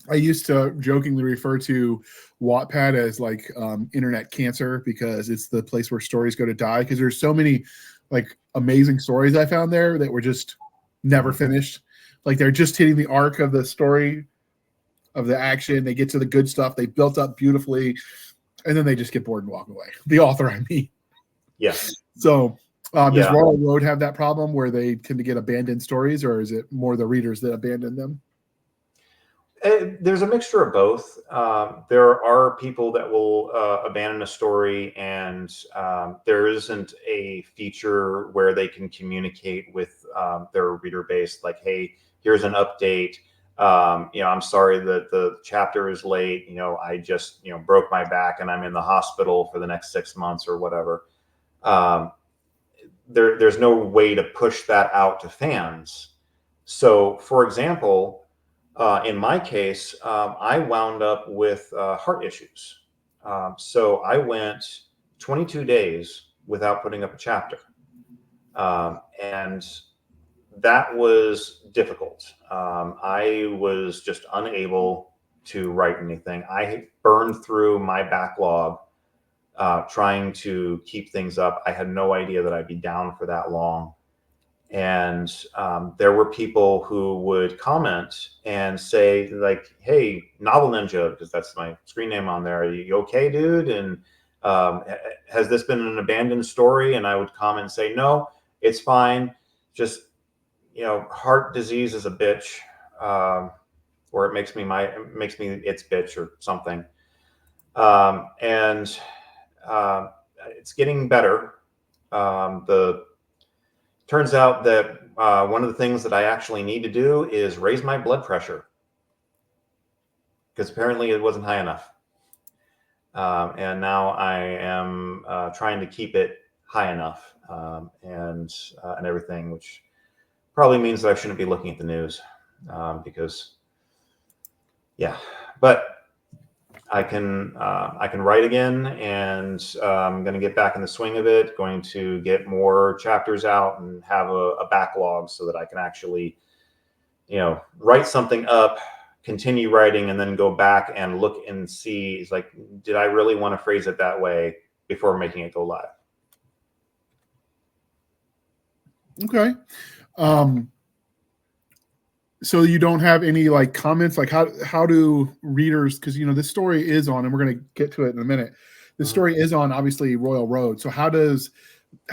I used to jokingly refer to Wattpad as like internet cancer, because it's the place where stories go to die. Because there's so many like amazing stories I found there that were just never finished. Like they're just hitting the arc of the story, of the action. They get to the good stuff. They built up beautifully, and then they just get bored and walk away. The author, I mean. Yes. So does Royal Road have that problem where they tend to get abandoned stories, or is it more the readers that abandon them? There's a mixture of both. There are people that will abandon a story, and there isn't a feature where they can communicate with their reader base, like, hey, here's an update. I'm sorry that the chapter is late. I just, broke my back and I'm in the hospital for the next 6 months or whatever. There's no way to push that out to fans. So, for example, In my case, I wound up with heart issues. So I went 22 days without putting up a chapter. And that was difficult. I was just unable to write anything. I burned through my backlog trying to keep things up. I had no idea that I'd be down for that long. And there were people who would comment and say, like, hey, Novel Ninja, because that's my screen name on there, are you okay, dude? And has this been an abandoned story? And I would comment and say, no, it's fine. Just, heart disease is a bitch, or it makes me its bitch or something. And it's getting better. The turns out that one of the things that I actually need to do is raise my blood pressure, because apparently it wasn't high enough. And now I am trying to keep it high enough, and everything, which probably means that I shouldn't be looking at the news, because, yeah, but I can write again, and I'm going to get back in the swing of it, going to get more chapters out and have a backlog so that I can actually, write something up, continue writing, and then go back and look and see, it's like, did I really want to phrase it that way before making it go live? Okay. So you don't have any like comments, like how do readers, because this story is on, and we're going to get to it in a minute. The story is on, obviously, Royal Road. So how do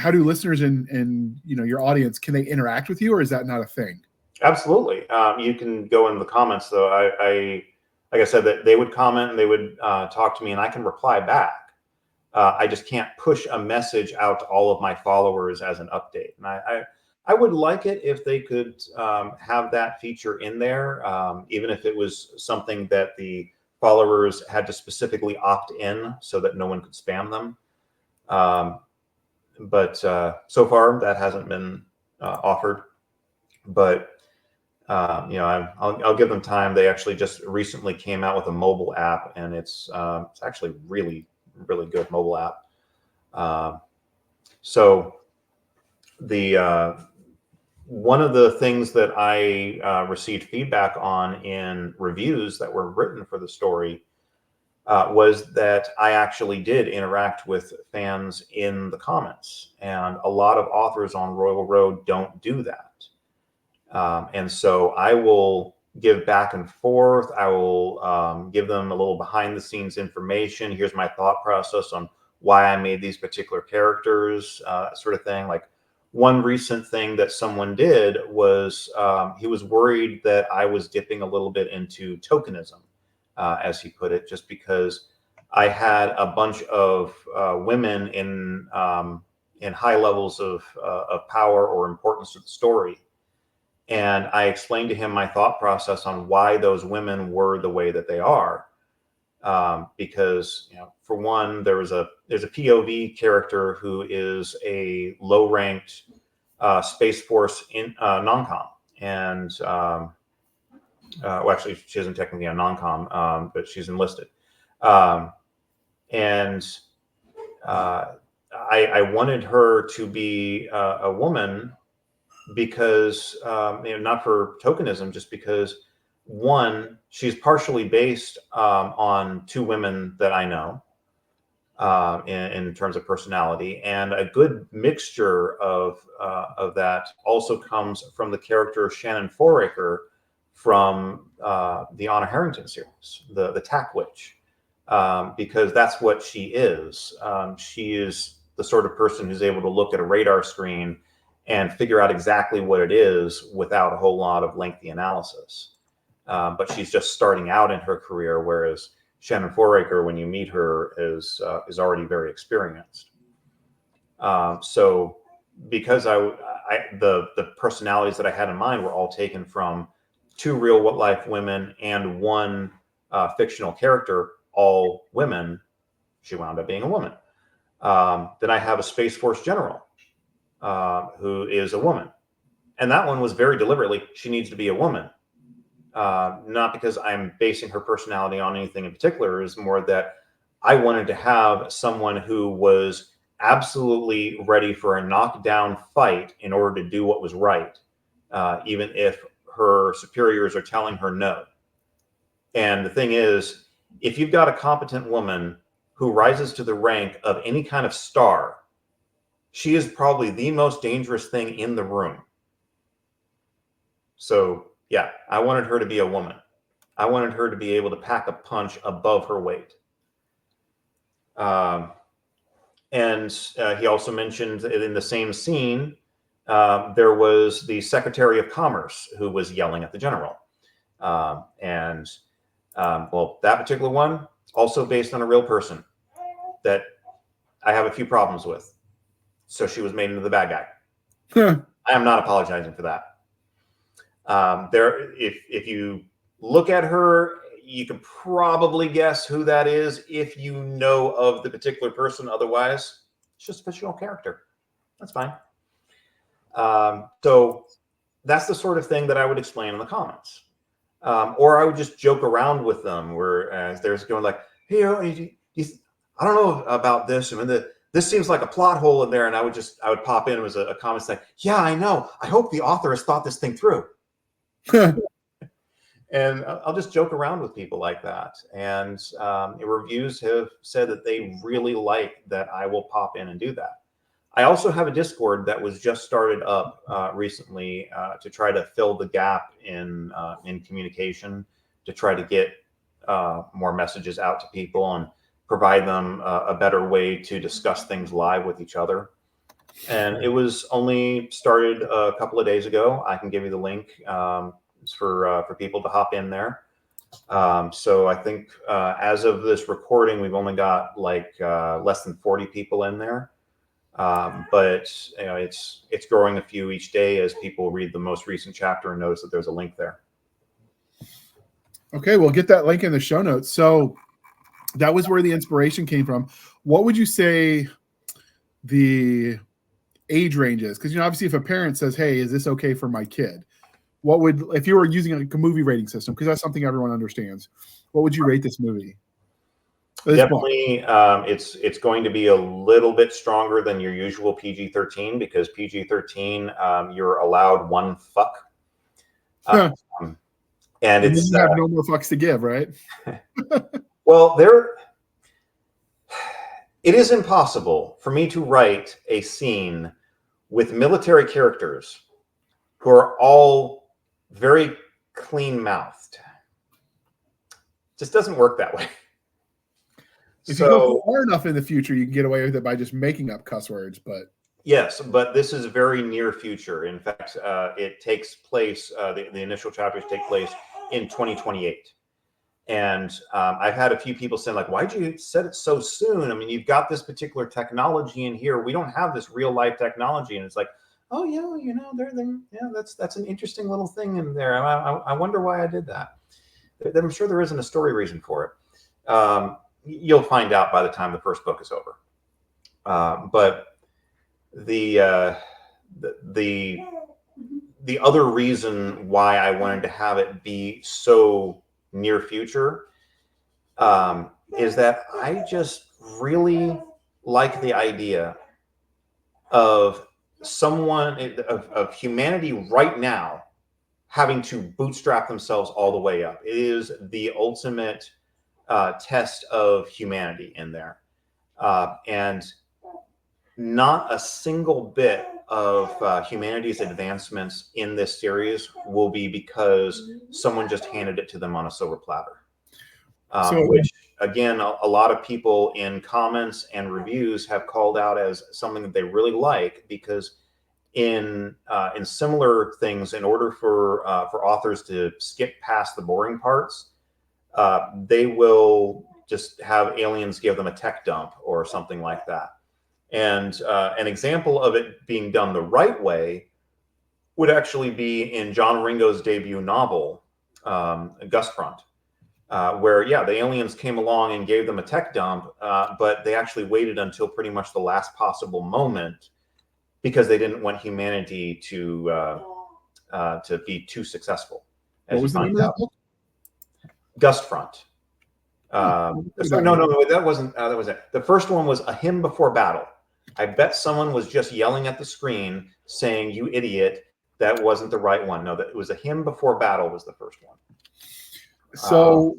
listeners and your audience, can they interact with you, or is that not a thing? Absolutely. You can go in the comments, though. I like I said, that they would comment and they would talk to me, and I can reply back. I just can't push a message out to all of my followers as an update. And I would like it if they could have that feature in there, even if it was something that the followers had to specifically opt in so that no one could spam them. But so far that hasn't been offered. But I'll give them time. They actually just recently came out with a mobile app, and it's actually really, really good mobile app. So the one of the things that I received feedback on in reviews that were written for the story was that I actually did interact with fans in the comments, and a lot of authors on Royal Road don't do that. And so I will give back and forth. I will give them a little behind the scenes information. Here's my thought process on why I made these particular characters, sort of thing. Like, one recent thing that someone did was he was worried that I was dipping a little bit into tokenism, as he put it, just because I had a bunch of women in high levels of power or importance to the story. And I explained to him my thought process on why those women were the way that they are. Because, for one, there's a POV character who is a low-ranked Space Force non-com. And, well, actually, she isn't technically a non-com, but she's enlisted. And I wanted her to be a woman, because not for tokenism, just because, one, she's partially based on two women that I know in terms of personality, and a good mixture of that also comes from the character Shannon Foraker from the Anna Harrington series, the Tack Witch, because that's what she is. She is the sort of person who's able to look at a radar screen and figure out exactly what it is without a whole lot of lengthy analysis. But she's just starting out in her career, whereas Shannon Foraker, when you meet her, is already very experienced. So because the personalities that I had in mind were all taken from two real life women and one fictional character, all women, she wound up being a woman. Then I have a Space Force general, who is a woman. And that one was very deliberately, she needs to be a woman. not because I'm basing her personality on anything in particular. Is more that I wanted to have someone who was absolutely ready for a knockdown fight in order to do what was right, even if her superiors are telling her no. And the thing is, if you've got a competent woman who rises to the rank of any kind of star, she is probably the most dangerous thing in the room. So, yeah, I wanted her to be a woman. I wanted her to be able to pack a punch above her weight. And he also mentioned in the same scene, there was the Secretary of Commerce who was yelling at the general. Well, that particular one, also based on a real person that I have a few problems with. So she was made into the bad guy. I am not apologizing for that. If you look at her, you can probably guess who that is if you know of the particular person. Otherwise, it's just a fictional character. That's fine. So that's the sort of thing that I would explain in the comments. Or I would just joke around with them where there's going like, hey, I don't know about this. I mean, this seems like a plot hole in there. And I would pop in as a comment saying, yeah, I know. I hope the author has thought this thing through. And I'll just joke around with people like that. And reviews have said that they really like that I will pop in and do that. I also have a Discord that was just started up recently to try to fill the gap in communication, to try to get more messages out to people and provide them a better way to discuss things live with each other. And it was only started a couple of days ago. I can give you the link for people to hop in there. So I think as of this recording, we've only got like less than 40 people in there. But you know, it's growing a few each day as people read the most recent chapter and notice that there's a link there. Okay, we'll get that link in the show notes. So that was where the inspiration came from. What would you say the age range is? Because, you know, obviously if a parent says, hey, is this okay for my kid? What would, if you were using like a movie rating system, because that's something everyone understands, what would you rate this movie? Definitely, it's going to be a little bit stronger than your usual PG-13 because PG-13, you're allowed one fuck. And it's you have no more fucks to give, right? Well, it is impossible for me to write a scene with military characters who are all very clean-mouthed. Just doesn't work that way. If you go far enough in the future, you can get away with it by just making up cuss words. But yes, but this is very near future. In fact, it takes place. The initial chapters take place in 2028. And I've had a few people saying, like, why'd you set it so soon? I mean, you've got this particular technology in here. We don't have this real life technology. And it's like, oh, yeah, you know, yeah, that's an interesting little thing in there. I wonder why I did that. I'm sure there isn't a story reason for it. You'll find out by the time the first book is over. But the other reason why I wanted to have it be so near future is that I just really like the idea of of humanity right now having to bootstrap themselves all the way up. It is the ultimate test of humanity in there. And not a single bit of humanity's advancements in this series will be because someone just handed it to them on a silver platter. Which, again, a lot of people in comments and reviews have called out as something that they really like, because in similar things, in order for authors to skip past the boring parts, they will just have aliens give them a tech dump or something like that. And an example of it being done the right way would actually be in John Ringo's debut novel, Grunt, where, yeah, the aliens came along and gave them a tech dump, but they actually waited until pretty much the last possible moment because they didn't want humanity to be too successful. What was the name of that book? Gust Front. No, that wasn't. That was it. The first one was A Hymn Before Battle. I bet someone was just yelling at the screen saying, "You idiot! That wasn't the right one." No, that it was A Hymn Before Battle was the first one. So,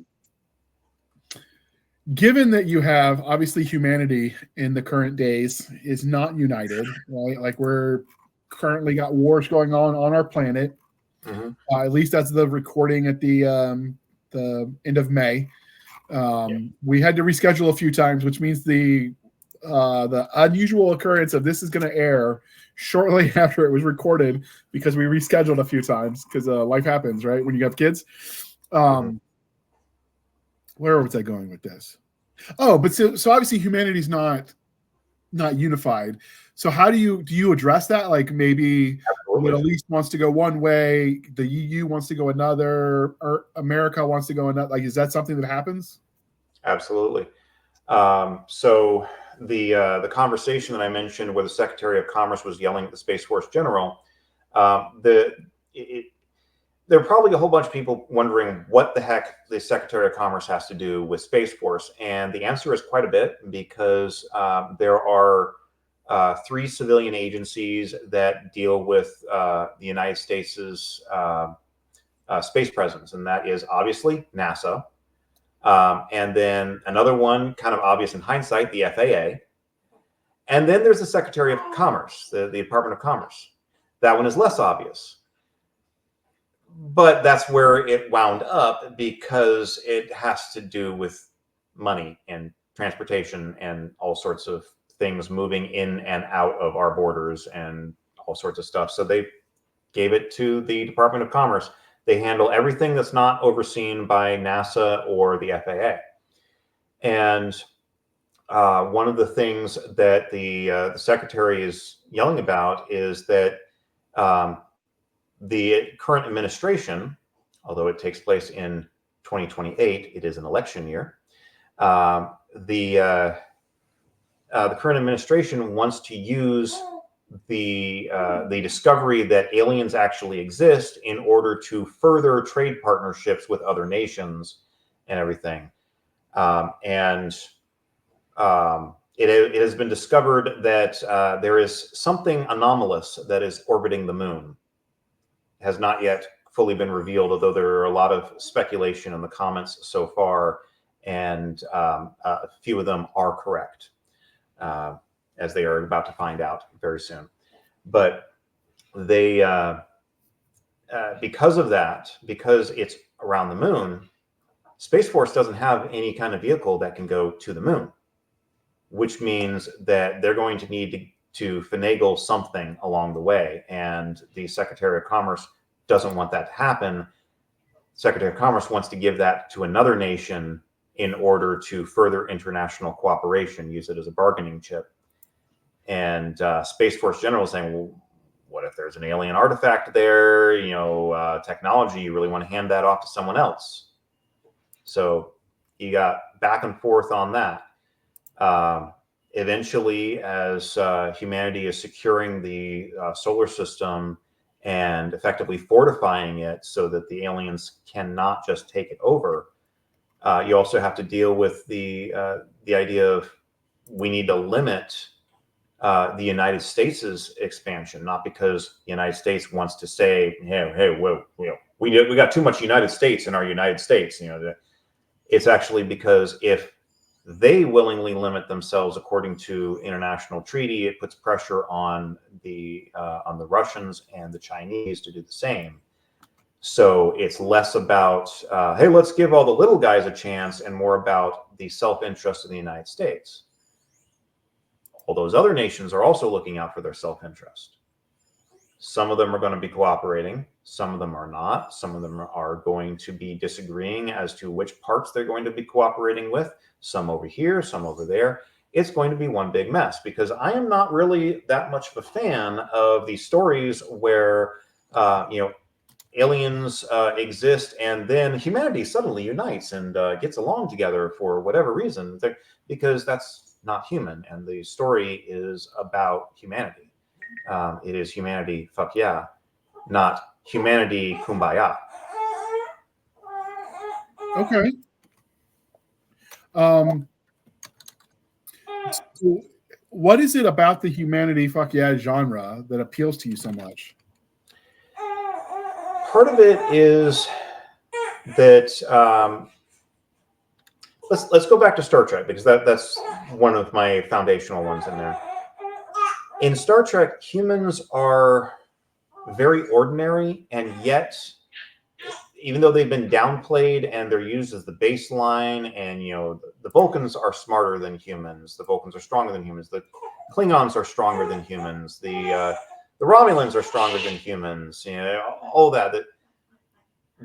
given that you have obviously humanity in the current days is not united, right? Like we're currently got wars going on our planet. Mm-hmm. At least that's the recording at the end of May. We had to reschedule a few times, which means the unusual occurrence of this is going to air shortly after it was recorded because we rescheduled a few times because life happens, right? When you have kids. Where was I going with this? Oh, but so obviously humanity's not unified. So how do you address that? Like maybe the Middle East wants to go one way, the EU wants to go another, or America wants to go another. Like, is that something that happens? Absolutely. So the conversation that I mentioned where the Secretary of Commerce was yelling at the Space Force General, there are probably a whole bunch of people wondering what the heck the Secretary of Commerce has to do with Space Force. And the answer is quite a bit because there are 3 civilian agencies that deal with the United States' space presence. And that is obviously NASA. And then another one, kind of obvious in hindsight, the FAA. And then there's the Secretary of Commerce, the Department of Commerce. That one is less obvious. But that's where it wound up because it has to do with money and transportation and all sorts of things moving in and out of our borders and all sorts of stuff. So they gave it to the Department of Commerce. They handle everything that's not overseen by NASA or the FAA. And one of the things that the secretary is yelling about is that the current administration, although it takes place in 2028, it is an election year. The current administration wants to use the discovery that aliens actually exist in order to further trade partnerships with other nations and everything. It has been discovered that there is something anomalous that is orbiting the moon. It has not yet fully been revealed, although there are a lot of speculation in the comments so far, and a few of them are correct, as they are about to find out very soon. But they, because of that, because it's around the moon, Space Force doesn't have any kind of vehicle that can go to the moon, which means that they're going to need to finagle something along the way. And the Secretary of Commerce doesn't want that to happen. Secretary of Commerce wants to give that to another nation in order to further international cooperation, use it as a bargaining chip. And Space Force General is saying, well, what if there's an alien artifact there, technology, you really want to hand that off to someone else? So you got back and forth on that. Eventually, as humanity is securing the solar system and effectively fortifying it so that the aliens cannot just take it over, you also have to deal with the idea of we need to limit the United States' expansion, not because the United States wants to say, hey, whoa, we got too much United States in our United States. It's actually because if they willingly limit themselves according to international treaty, it puts pressure on the Russians and the Chinese to do the same. So it's less about, hey, let's give all the little guys a chance, and more about the self-interest of the United States. All those other nations are also looking out for their self-interest. Some of them are going to be cooperating. Some of them are not. Some of them are going to be disagreeing as to which parts they're going to be cooperating with. Some over here, some over there. It's going to be one big mess, because I am not really that much of a fan of these stories where, aliens exist and then humanity suddenly unites and gets along together for whatever reason, because that's not human. And the story is about humanity. It is humanity, fuck yeah, not humanity, kumbaya. Okay. Um, so what is it about the humanity fuck yeah genre that appeals to you so much? Part of it is that let's go back to Star Trek, because that's one of my foundational ones in there. In Star Trek, humans are very ordinary, and yet, even though they've been downplayed and they're used as the baseline, and the Vulcans are smarter than humans, the Vulcans are stronger than humans, the Klingons are stronger than humans, the Romulans are stronger than humans, all that.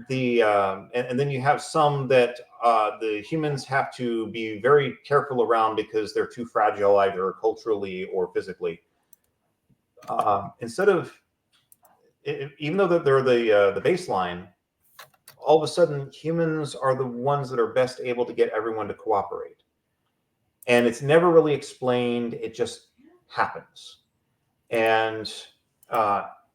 And then you have some that the humans have to be very careful around because they're too fragile, either culturally or physically. Instead of, even though they're the baseline, all of a sudden humans are the ones that are best able to get everyone to cooperate, and it's never really explained. It just happens. And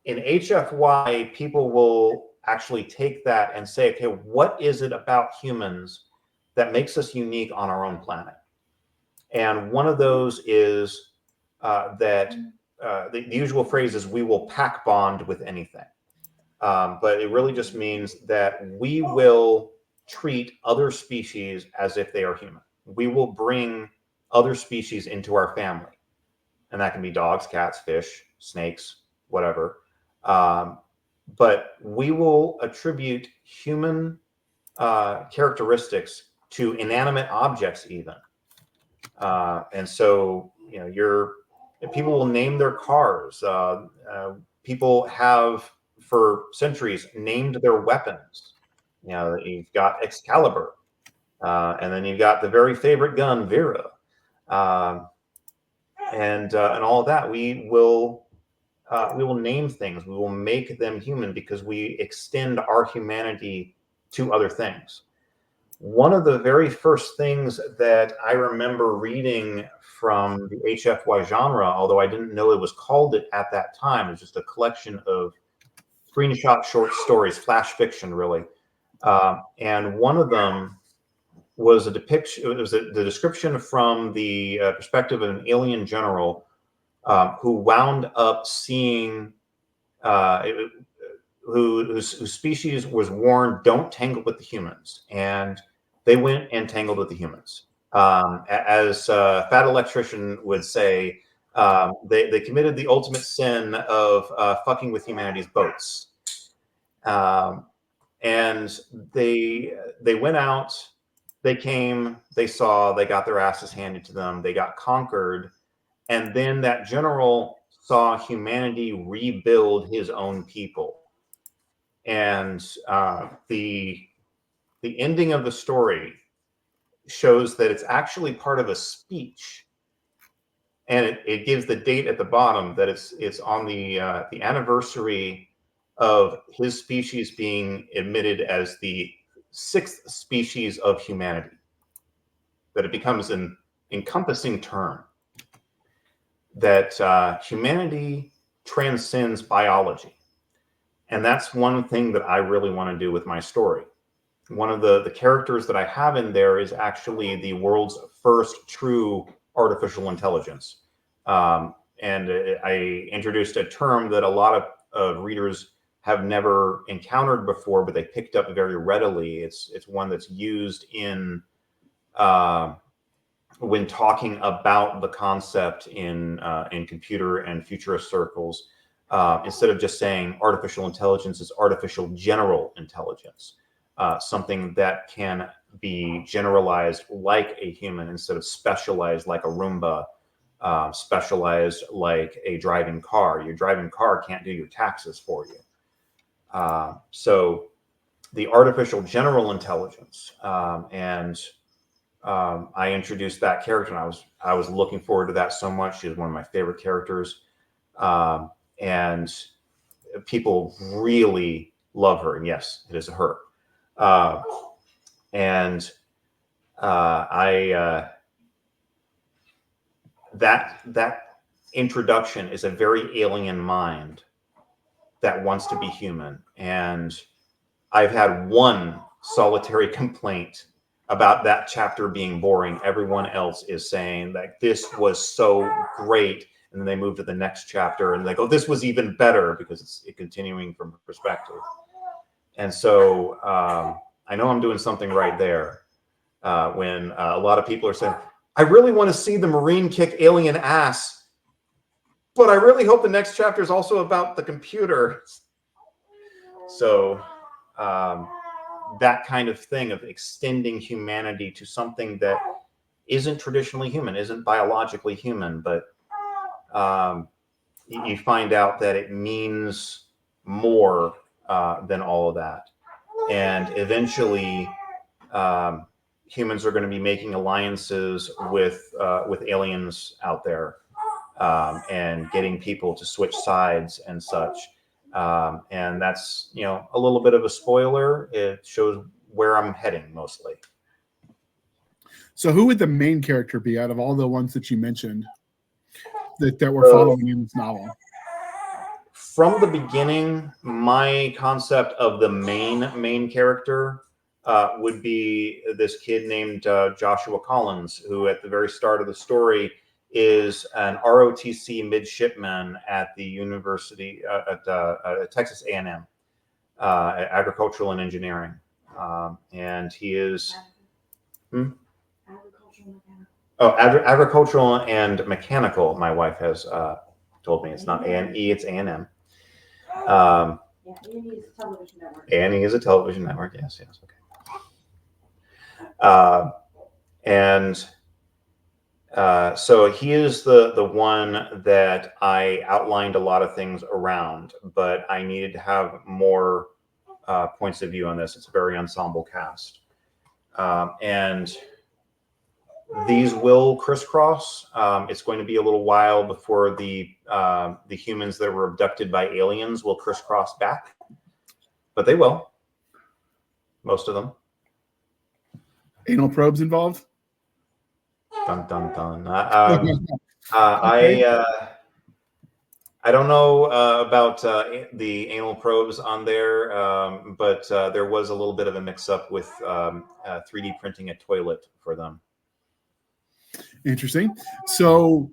in HFY, people will actually take that and say, okay, what is it about humans that makes us unique on our own planet? And one of those is that the usual phrase is, we will pack bond with anything. But it really just means that we will treat other species as if they are human. We will bring other species into our family. And that can be dogs, cats, fish, snakes, whatever. But we will attribute human characteristics to inanimate objects even. And so, people will name their cars. People have, for centuries, named their weapons. You've got Excalibur, and then you've got the very favorite gun, Vera, and all of that. We will name things. We will make them human because we extend our humanity to other things. One of the very first things that I remember reading from the HFY genre, although I didn't know it was called it at that time, is just a collection of screenshot short stories, flash fiction, really. And one of them was a depiction. It was the description from the perspective of an alien general who wound up seeing whose species was warned, don't tangle with the humans, and they went and tangled with the humans. As Fat Electrician would say, they committed the ultimate sin of fucking with humanity's boats. And they went out, they came, they saw, they got their asses handed to them, they got conquered, and then that general saw humanity rebuild his own people. And the ending of the story shows that it's actually part of a speech, and it gives the date at the bottom that it's on the anniversary of his species being admitted as the 6th species of humanity. That it becomes an encompassing term, that humanity transcends biology. And that's one thing that I really want to do with my story. One of the characters that I have in there is actually the world's first true artificial intelligence. And I introduced a term that a lot of readers have never encountered before, but they picked up very readily. It's one that's used in when talking about the concept in computer and futurist circles. Instead of just saying artificial intelligence, is artificial general intelligence. Something that can be generalized like a human instead of specialized like a Roomba, specialized like a driving car. Your driving car can't do your taxes for you. So the artificial general intelligence, and I introduced that character, and I was looking forward to that so much. She's one of my favorite characters, and people really love her. And yes, it is a her. And that introduction is a very alien mind that wants to be human. And I've had one solitary complaint about that chapter being boring. Everyone else is saying that this was so great. And then they move to the next chapter and they go, this was even better, because it's continuing from perspective. And so I know I'm doing something right there when a lot of people are saying, I really want to see the Marine kick alien ass, but I really hope the next chapter is also about the computer. So that kind of thing of extending humanity to something that isn't traditionally human, isn't biologically human, but you find out that it means more than all of that. And eventually, humans are going to be making alliances with aliens out there, and getting people to switch sides and such. And that's, a little bit of a spoiler. It shows where I'm heading mostly. So who would the main character be out of all the ones that you mentioned that we're following in this novel? From the beginning, my concept of the main character would be this kid named Joshua Collins, who at the very start of the story is an ROTC midshipman at the university at Texas A&M, agricultural and engineering, and he is agricultural and mechanical. My wife has told me it's not A&E, it's A&M. A&E is a television network. A&E is a television network. Yes. Okay. So he is the one that I outlined a lot of things around, but I needed to have more points of view on this. It's a very ensemble cast, and these will crisscross. It's going to be a little while before the humans that were abducted by aliens will crisscross back, but they will. Most of them. Anal probes involved? Dun dun dun. Okay. I don't know about the anal probes on there, but there was a little bit of a mix-up with 3D printing a toilet for them. Interesting. So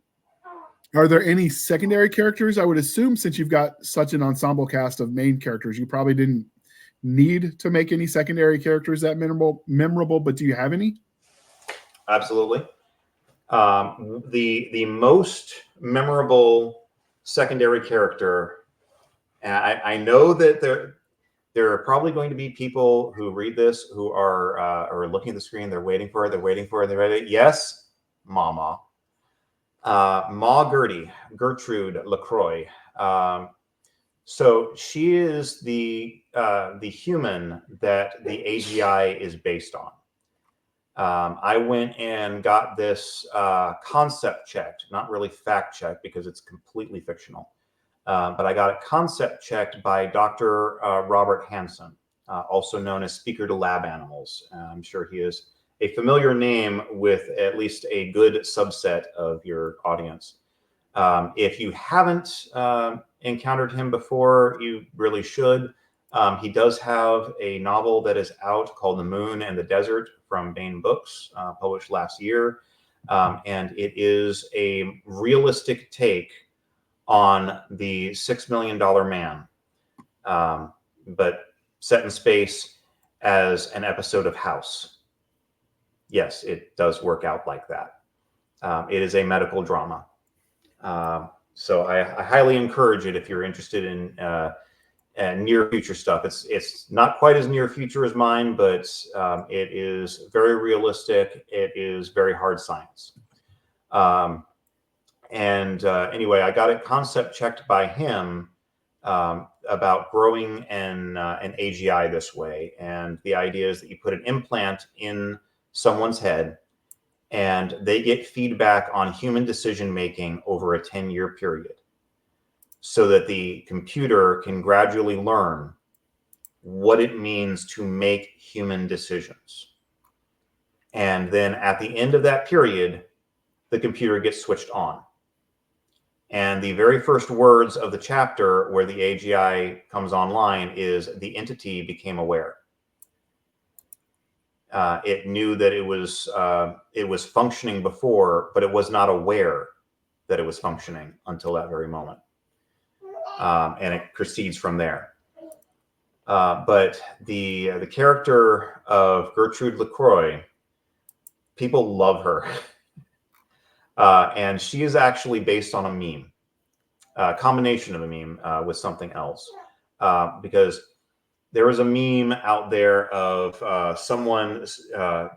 are there any secondary characters? I would assume, since you've got such an ensemble cast of main characters, you probably didn't need to make any secondary characters that memorable, but do you have any? Absolutely. The most memorable secondary character, and I know that there are probably going to be people who read this who are looking at the screen. They're waiting for it. They're waiting for it. They're ready. Yes, Mama. Ma Gertrude LaCroix. So she is the human that the AGI is based on. I went and got this concept checked, not really fact checked because it's completely fictional. But I got it concept checked by Dr. Robert Hansen, also known as Speaker to Lab Animals. I'm sure he is a familiar name with at least a good subset of your audience. If you haven't encountered him before, you really should. He does have a novel that is out called The Moon and the Desert from Baen Books, published last year. And it is a realistic take on the $6 Million Man, but set in space as an episode of House. Yes, it does work out like that. It is a medical drama. So I highly encourage it if you're interested in near future stuff. It's not quite as near future as mine, but it is very realistic. It is very hard science. Anyway, I got it concept checked by him about growing an AGI this way. And the idea is that you put an implant in someone's head and they get feedback on human decision making over a 10-year period, so that the computer can gradually learn what it means to make human decisions. And then at the end of that period, the computer gets switched on. And the very first words of the chapter where the AGI comes online is, the entity became aware. It knew that it was functioning before, but it was not aware that it was functioning until that very moment. And it proceeds from there. But the character of Gertrude LaCroix, people love her. And she is actually based on a meme, a combination of a meme with something else. Because there was a meme out there of someone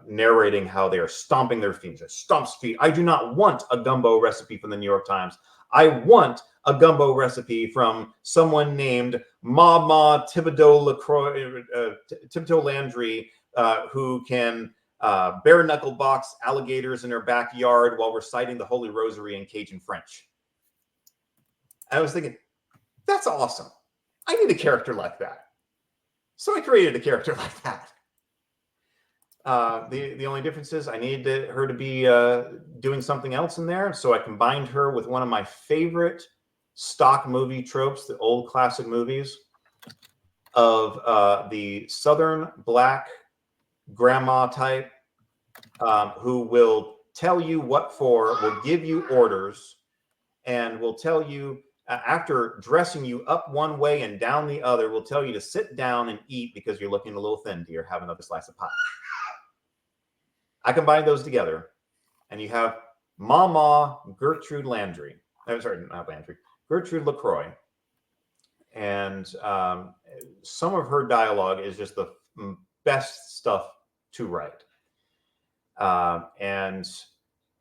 narrating how they are stomping their feet. Stomps feet. I do not want a gumbo recipe from the New York Times. I want a gumbo recipe from someone named Mama Thibodeau LaCroix, Thibodeau Landry, who can bare knuckle box alligators in her backyard while reciting the Holy Rosary in Cajun French. I was thinking, that's awesome. I need a character like that. So I created a character like that. The only difference is I needed her to be doing something else in there. So I combined her with one of my favorite stock movie tropes, the old classic movies, of the Southern black grandma type who will tell you what for, will give you orders, and will tell you, after dressing you up one way and down the other, will tell you to sit down and eat because you're looking a little thin, dear. Have another slice of pie. I combine those together, and you have Mama Gertrude Landry. I'm sorry, not Landry. Gertrude LaCroix. And some of her dialogue is just the best stuff to write. And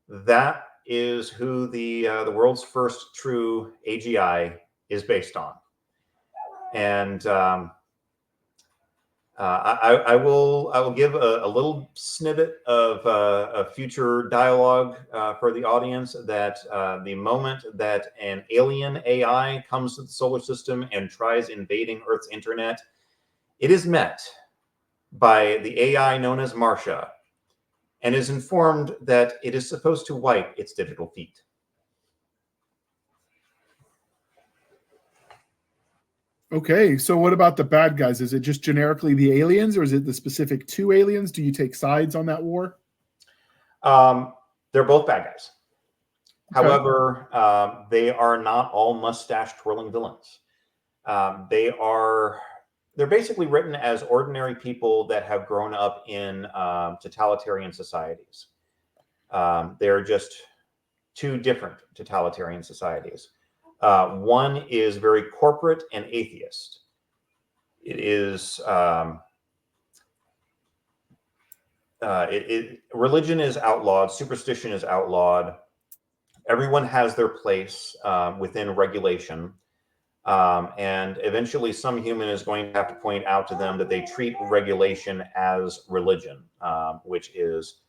that is who the world's first true AGI is based on. And I will give a little snippet of a future dialogue for the audience that the moment that an alien AI comes to the solar system and tries invading Earth's internet, it is met by the AI known as Marcia, and is informed that it is supposed to wipe its digital feet. Okay, so what about the bad guys? Is it just generically the aliens, or is it the specific two aliens? Do you take sides on that war? They're both bad guys. Okay. However, they are not all mustache twirling villains. They're basically written as ordinary people that have grown up in totalitarian societies. They're just two different totalitarian societies. One is very corporate and atheist. It is religion is outlawed, superstition is outlawed. Everyone has their place within regulation. And eventually some human is going to have to point out to them that they treat regulation as religion, which is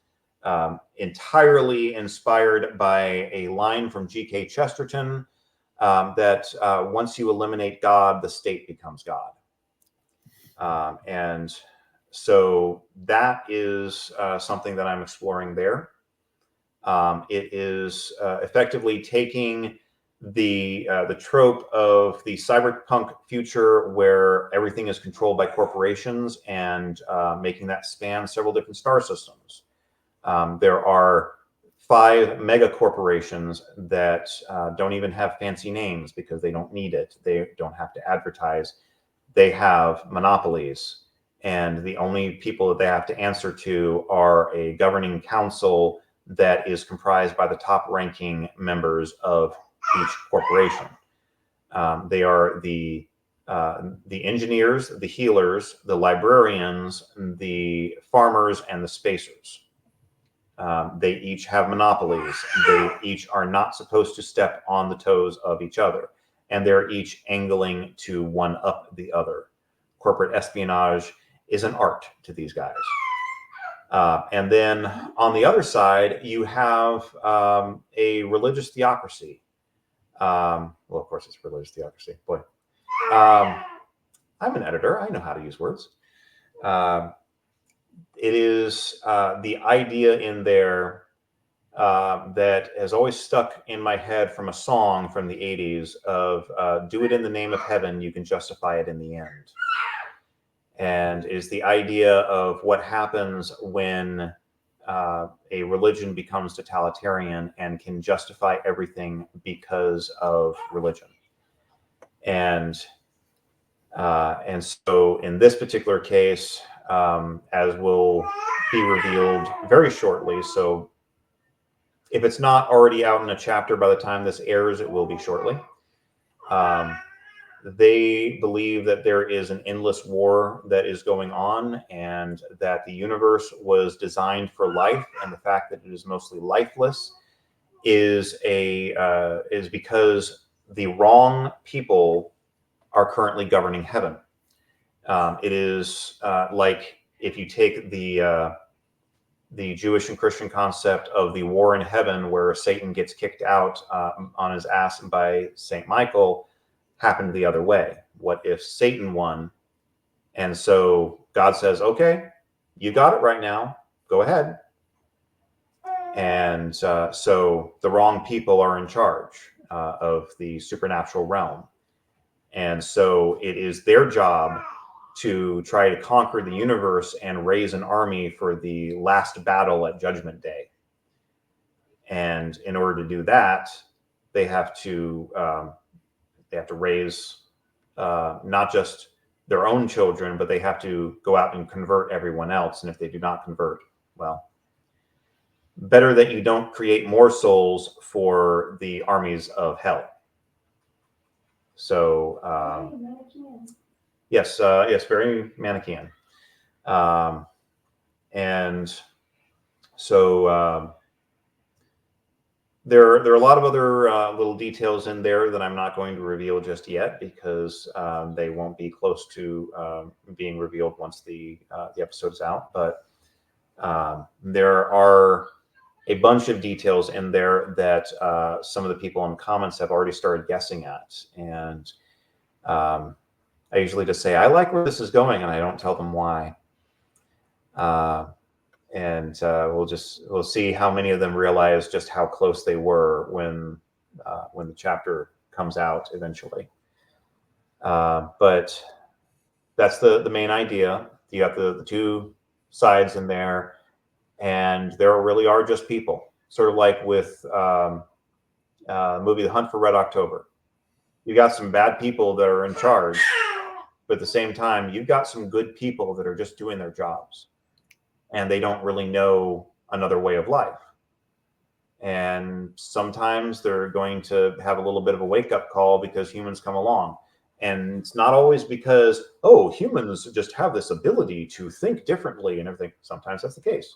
entirely inspired by a line from G.K. Chesterton that once you eliminate God, the state becomes God. And so that is something that I'm exploring there. It is effectively taking the trope of the cyberpunk future where everything is controlled by corporations and making that span several different star systems. There are 5 mega corporations that don't even have fancy names because they don't need it. They don't have to advertise. They have monopolies, and the only people that they have to answer to are a governing council that is comprised by the top ranking members of each corporation. They are the engineers, the healers, the librarians, the farmers, and the spacers. They each have monopolies. They each are not supposed to step on the toes of each other, and they're each angling to one up the other. Corporate espionage is an art to these guys. And then on the other side, you have a religious theocracy. Well, of course, it's religious theocracy. Boy, I'm an editor. I know how to use words. It is the idea in there that has always stuck in my head from a song from the 80s of do it in the name of heaven, you can justify it in the end. and is the idea of what happens when a religion becomes totalitarian and can justify everything because of religion. And so in this particular case, as will be revealed very shortly, so if it's not already out in a chapter by the time this airs, it will be shortly. They believe that there is an endless war that is going on, and that the universe was designed for life, and the fact that it is mostly lifeless is because the wrong people are currently governing heaven. It is like if you take the Jewish and Christian concept of the war in heaven, where Satan gets kicked out on his ass by Saint Michael, happened the other way. What if Satan won? And so God says, okay, you got it right now, go ahead. And so the wrong people are in charge of the supernatural realm. And so it is their job to try to conquer the universe and raise an army for the last battle at Judgment Day. And in order to do that, they have to raise not just their own children, but they have to go out and convert everyone else. And if they do not convert, well, better that you don't create more souls for the armies of hell. So yes, very Manichaean. And so there are a lot of other little details in there that I'm not going to reveal just yet, because they won't be close to being revealed once the episode's out. But there are a bunch of details in there that some of the people in the comments have already started guessing at. And I usually just say, I like where this is going, and I don't tell them why. And we'll see how many of them realize just how close they were when the chapter comes out eventually. But that's the main idea. You got the two sides in there, and there really are just people. Sort of like with the movie The Hunt for Red October. You got some bad people that are in charge, but at the same time, you've got some good people that are just doing their jobs, and they don't really know another way of life. And sometimes they're going to have a little bit of a wake-up call because humans come along. And it's not always because, oh, humans just have this ability to think differently and everything. Sometimes that's the case.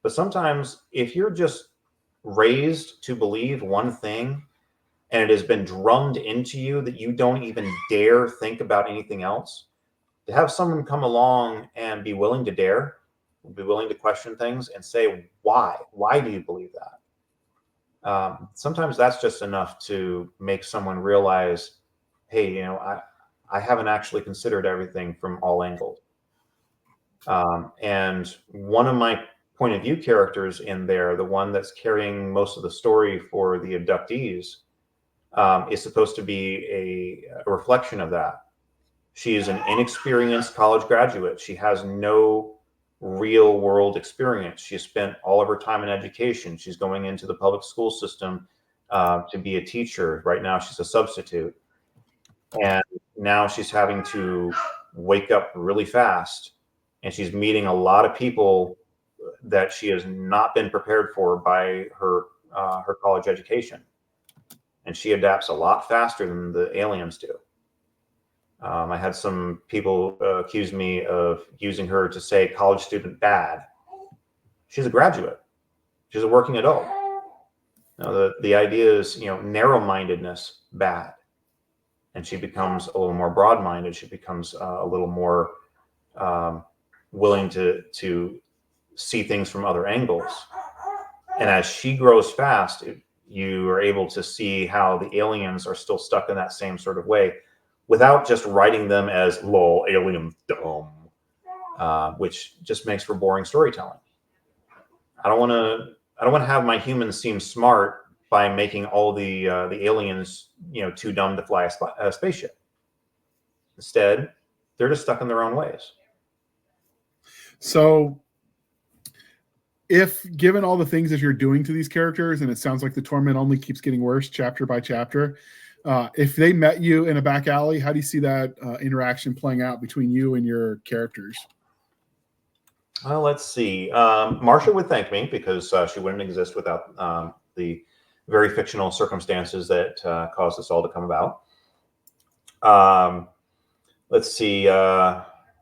But sometimes if you're just raised to believe one thing, and it has been drummed into you that you don't even dare think about anything else, to have someone come along and be willing to dare, be willing to question things and say, why do you believe that? Sometimes that's just enough to make someone realize, hey, I haven't actually considered everything from all angles. And one of my point of view characters in there, the one that's carrying most of the story for the abductees, is supposed to be a reflection of that. She is an inexperienced college graduate. She has no real world experience. She spent all of her time in education. She's going into the public school system to be a teacher. Right now, she's a substitute. And now she's having to wake up really fast. And she's meeting a lot of people that she has not been prepared for by her college education. And she adapts a lot faster than the aliens do. I had some people accuse me of using her to say college student bad. She's a graduate. She's a working adult. The idea is, narrow-mindedness bad. And she becomes a little more broad-minded. She becomes a little more willing to see things from other angles. And as she grows fast, you are able to see how the aliens are still stuck in that same sort of way, without just writing them as lol, alien dumb, which just makes for boring storytelling. I don't want to have my humans seem smart by making all the aliens, too dumb to fly a spaceship. Instead, they're just stuck in their own ways. So, if given all the things that you're doing to these characters, and it sounds like the torment only keeps getting worse chapter by chapter, if they met you in a back alley, how do you see that interaction playing out between you and your characters? Well, let's see. Marcia would thank me because she wouldn't exist without the very fictional circumstances that caused this all to come about. Let's see.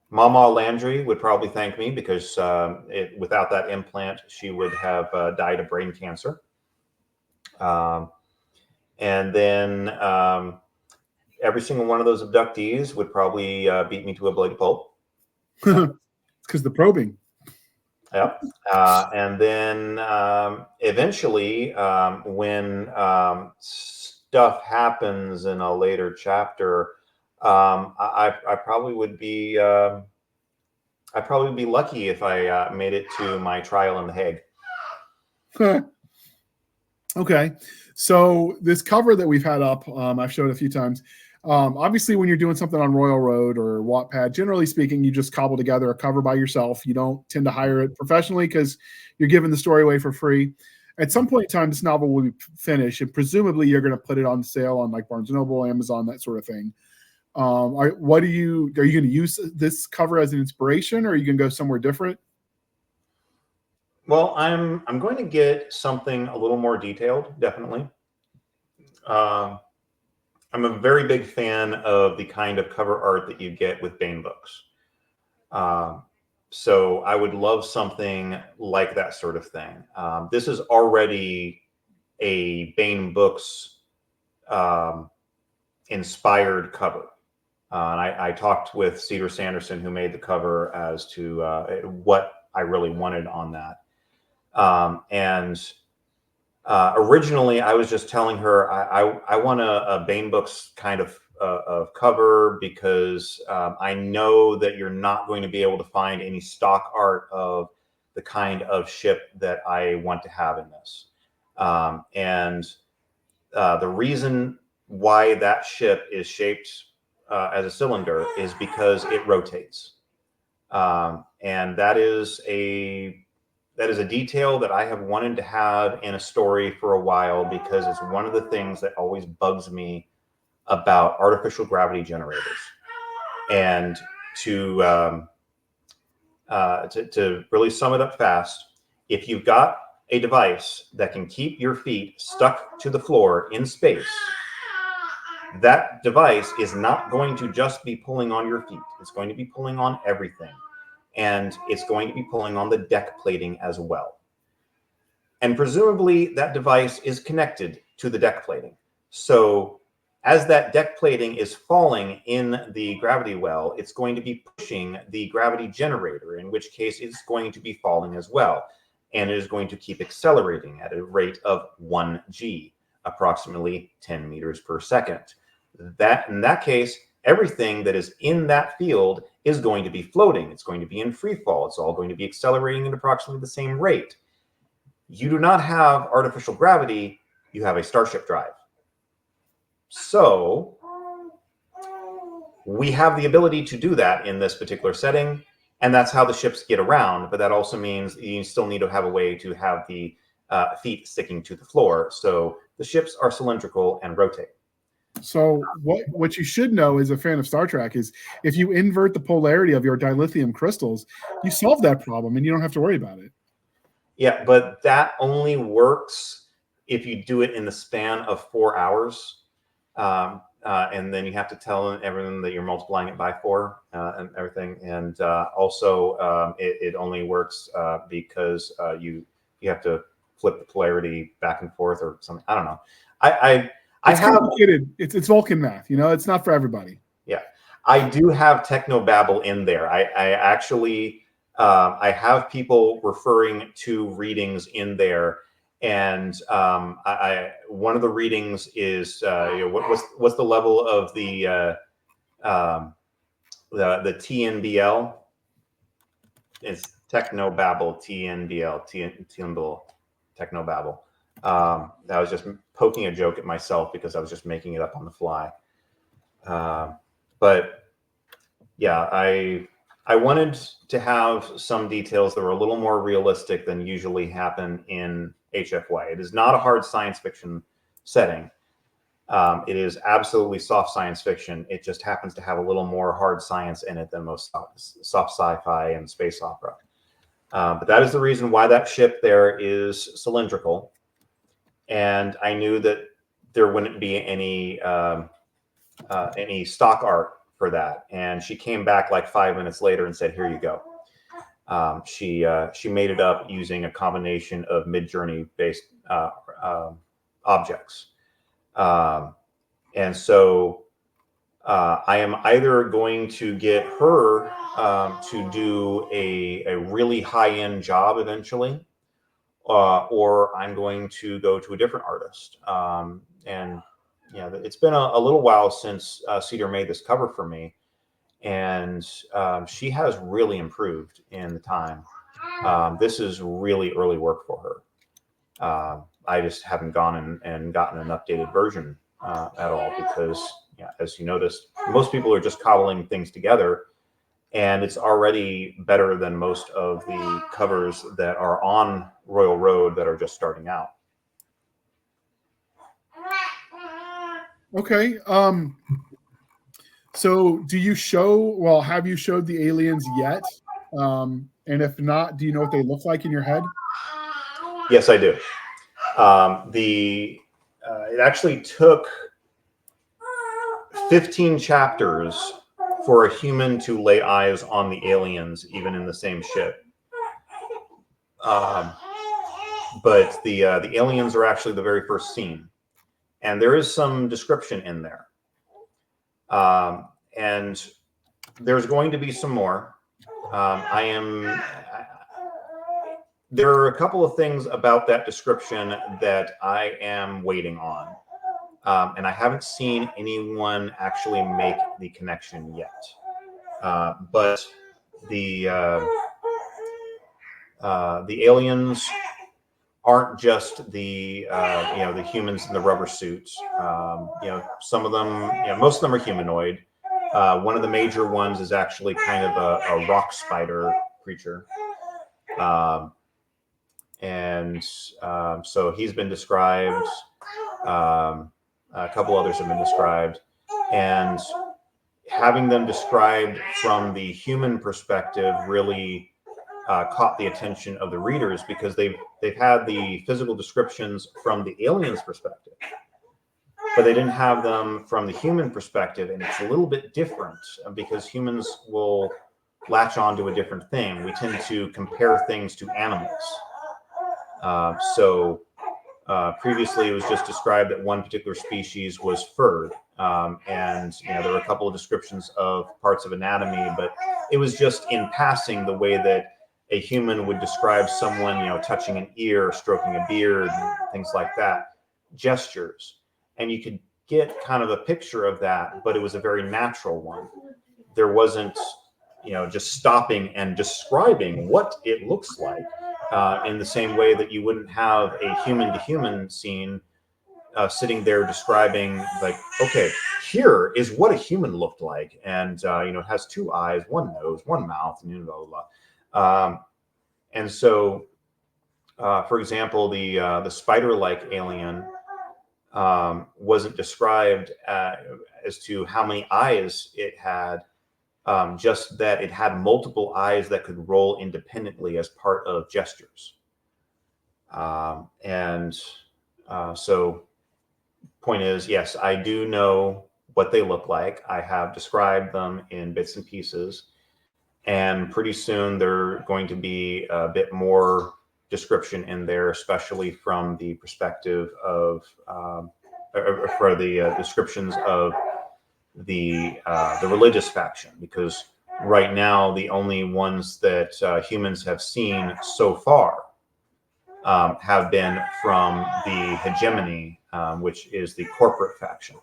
Mama Landry would probably thank me because without that implant, she would have died of brain cancer. And then every single one of those abductees would probably beat me to a bloody pulp. Because the probing. Yep. And then eventually, when stuff happens in a later chapter, I probably would be I'd probably be lucky if I made it to my trial in The Hague. Okay, so this cover that we've had up, I've showed a few times. Obviously, when you're doing something on Royal Road or Wattpad, generally speaking, you just cobble together a cover by yourself. You don't tend to hire it professionally because you're giving the story away for free. At some point in time, this novel will be finished, and presumably you're going to put it on sale on like Barnes & Noble, Amazon, that sort of thing. Are you going to use this cover as an inspiration, or are you going to go somewhere different? Well, I'm going to get something a little more detailed, definitely. I'm a very big fan of the kind of cover art that you get with Bane books. So I would love something like that sort of thing. This is already a Bane Books inspired cover. And I talked with Cedar Sanderson, who made the cover, as to what I really wanted on that. Originally, I was just telling her I want a Bane Books kind of cover because I know that you're not going to be able to find any stock art of the kind of ship that I want to have in this. The reason why that ship is shaped as a cylinder is because it rotates. And that is a detail that I have wanted to have in a story for a while, because it's one of the things that always bugs me about artificial gravity generators. And to really sum it up fast, if you've got a device that can keep your feet stuck to the floor in space, that device is not going to just be pulling on your feet. It's going to be pulling on everything. And it's going to be pulling on the deck plating as well. And presumably that device is connected to the deck plating. So as that deck plating is falling in the gravity well, it's going to be pushing the gravity generator, in which case it's going to be falling as well. And it is going to keep accelerating at a rate of 1 G, approximately 10 meters per second. That, in that case, everything that is in that field is going to be floating. It's going to be in free fall. It's all going to be accelerating at approximately the same rate. You do not have artificial gravity. You have a starship drive. So we have the ability to do that in this particular setting, and that's how the ships get around. But that also means you still need to have a way to have the feet sticking to the floor. So the ships are cylindrical and rotate. So what you should know as a fan of Star Trek is if you invert the polarity of your dilithium crystals, you solve that problem and you don't have to worry about it. Yeah, but that only works if you do it in the span of 4 hours. And then you have to tell everyone that you're multiplying it by 4 and everything. And also it only works because you have to flip the polarity back and forth or something. I don't know. It's complicated. It's Vulcan math, it's not for everybody. Yeah. I do have technobabble in there. I actually, I have people referring to readings in there. And one of the readings is, what's the level of the TNBL? It's technobabble, TNBL, technobabble. I was just poking a joke at myself because I was just making it up on the fly. But yeah, I I wanted to have some details that were a little more realistic than usually happen in HFY. It is not a hard science fiction setting. It is absolutely soft science fiction. It just happens to have a little more hard science in it than most soft sci-fi and space opera. But that is the reason why that ship there is cylindrical. And I knew that there wouldn't be any stock art for that. And she came back like 5 minutes later and said, "Here you go." She made it up using a combination of Midjourney based objects. And so I am either going to get her to do a really high-end job eventually, or I'm going to go to a different artist. And yeah, it's been a little while since Cedar made this cover for me, and she has really improved in the time. This is really early work for her. I just haven't gone and gotten an updated version at all because, yeah, as you noticed, most people are just cobbling things together, and it's already better than most of the covers that are on Royal Road that are just starting out. Okay. So do you have you showed the aliens yet? And if not, do you know what they look like in your head? Yes, I do. It actually took 15 chapters for a human to lay eyes on the aliens, even in the same ship. But the aliens are actually the very first scene, and there is some description in there. And there's going to be some more. There are a couple of things about that description that I am waiting on. And I haven't seen anyone actually make the connection yet. But the aliens aren't just the humans in the rubber suits. Some of them, most of them are humanoid. One of the major ones is actually kind of a rock spider creature. So he's been described. A couple others have been described, and having them described from the human perspective really caught the attention of the readers, because they've had the physical descriptions from the aliens' perspective, but they didn't have them from the human perspective, and it's a little bit different because humans will latch on to a different thing. We tend to compare things to animals. Previously, it was just described that one particular species was furred, and there were a couple of descriptions of parts of anatomy, but it was just in passing the way that a human would describe someone, touching an ear, stroking a beard, and things like that, gestures, and you could get kind of a picture of that, but it was a very natural one. There wasn't, just stopping and describing what it looks like. In the same way that you wouldn't have a human-to-human scene sitting there describing, like, okay, here is what a human looked like, and it has two eyes, one nose, one mouth, and blah blah blah. And so, for example, the spider-like alien wasn't described as to how many eyes it had. Just that it had multiple eyes that could roll independently as part of gestures. So point is, yes, I do know what they look like. I have described them in bits and pieces, and pretty soon they're going to be a bit more description in there, especially from the perspective of, for the descriptions of the religious faction, because right now the only ones that humans have seen so far have been from the hegemony, which is the corporate faction.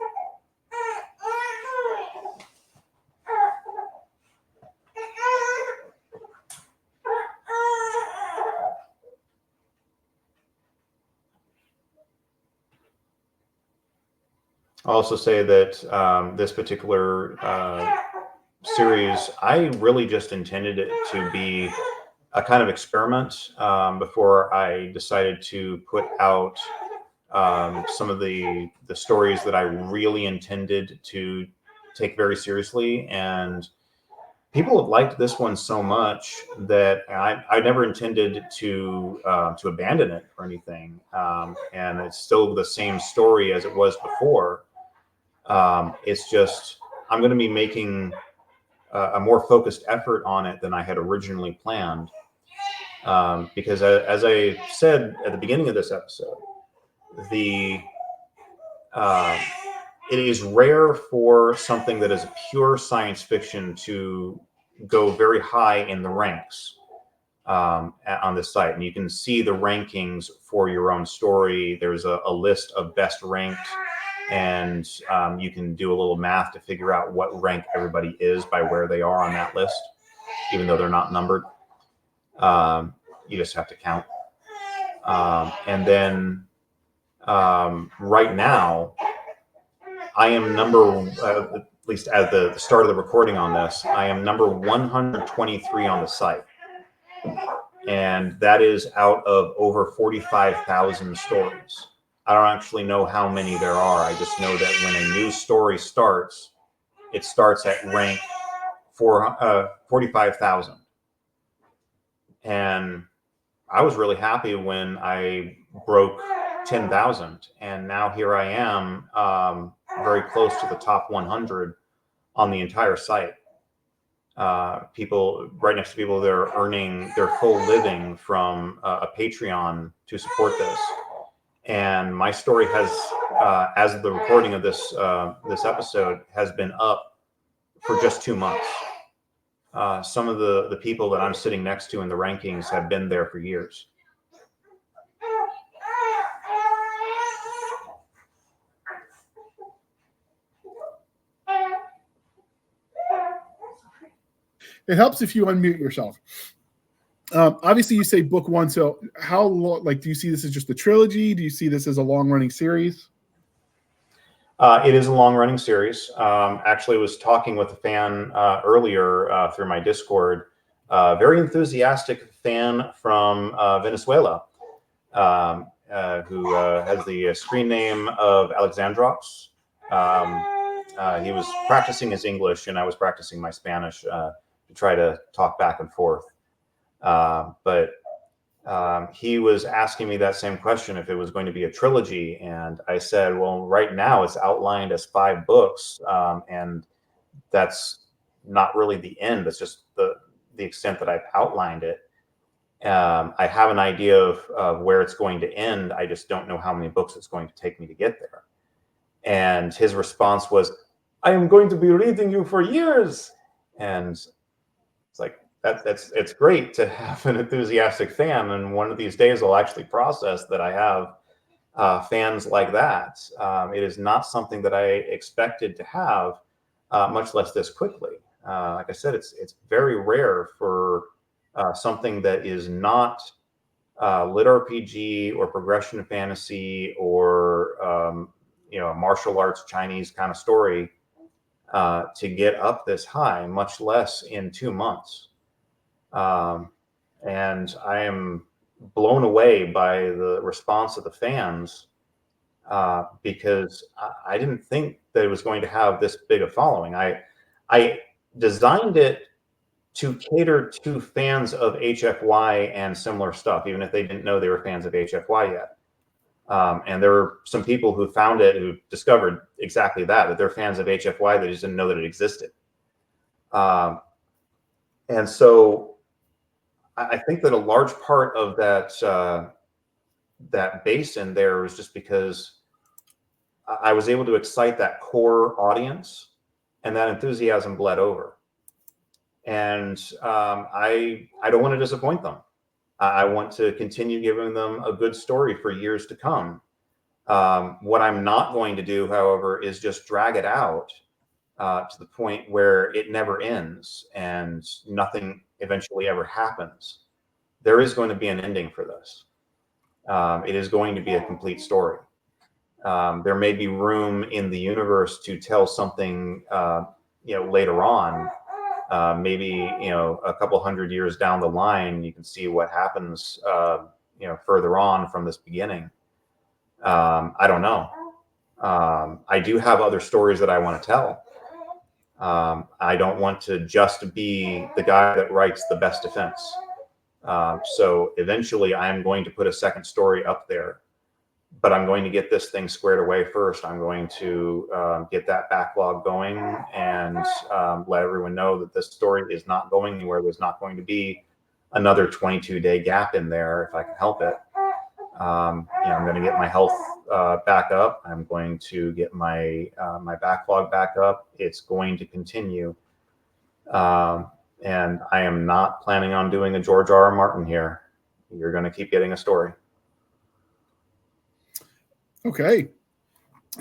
I'll also say that this particular series, I really just intended it to be a kind of experiment before I decided to put out some of the stories that I really intended to take very seriously. And people have liked this one so much that I never intended to abandon it or anything. And it's still the same story as it was before. It's just I'm going to be making a more focused effort on it than I had originally planned. Because as I said at the beginning of this episode, the it is rare for something that is pure science fiction to go very high in the ranks on this site. And you can see the rankings for your own story. There's a list of best ranked, and you can do a little math to figure out what rank everybody is by where they are on that list, even though they're not numbered. You just have to count. And then right now, I am at least at the start of the recording on this, I am number 123 on the site. And that is out of over 45,000 stories. I don't actually know how many there are. I just know that when a new story starts, it starts at rank 45,000. And I was really happy when I broke 10,000. And now here I am, very close to the top 100 on the entire site. People right next to people that are earning their full living from a Patreon to support this. And my story has, as of the recording of this episode, has been up for just 2 months. Some of the people that I'm sitting next to in the rankings have been there for years. It helps if you unmute yourself. Obviously, you say book one. So how long? Like, do you see this as just a trilogy? Do you see this as a long-running series? It is a long-running series. Actually, I was talking with a fan earlier through my Discord. Very enthusiastic fan from Venezuela, who has the screen name of Alexandrox. He was practicing his English, and I was practicing my Spanish to try to talk back and forth. But he was asking me that same question, if it was going to be a trilogy. And I said, well, right now it's outlined as 5 books. And that's not really the end. That's just the extent that I've outlined it. I have an idea of where it's going to end. I just don't know how many books it's going to take me to get there. And his response was, I am going to be reading you for years. And it's like, it's great to have an enthusiastic fan, and one of these days I'll actually process that I have fans like that. It is not something that I expected to have, much less this quickly. Like I said, it's very rare for something that is not lit RPG or progression fantasy or a martial arts Chinese kind of story to get up this high, much less in 2 months. And I am blown away by the response of the fans, because I didn't think that it was going to have this big a following. I designed it to cater to fans of HFY and similar stuff, even if they didn't know they were fans of HFY yet. And there were some people who found it, who discovered exactly that they're fans of HFY. They just didn't know that it existed. And so I think that a large part of that base in there was just because I was able to excite that core audience, and that enthusiasm bled over. And I don't want to disappoint them. I want to continue giving them a good story for years to come. What I'm not going to do, however, is just drag it out to the point where it never ends and nothing eventually ever happens. There is going to be an ending for this. It is going to be a complete story. There may be room in the universe to tell something, later on, Maybe, a couple hundred years down the line, you can see what happens, further on from this beginning. I don't know. I do have other stories that I want to tell. I don't want to just be the guy that writes the best defense. So eventually I'm going to put a second story up there, but I'm going to get this thing squared away first. I'm going to get that backlog going and let everyone know that this story is not going anywhere. There's not going to be another 22-day gap in there if I can help it. I'm going to get my health back up. I'm going to get my backlog back up. It's going to continue. And I am not planning on doing a George R.R. Martin here. You're going to keep getting a story. Okay.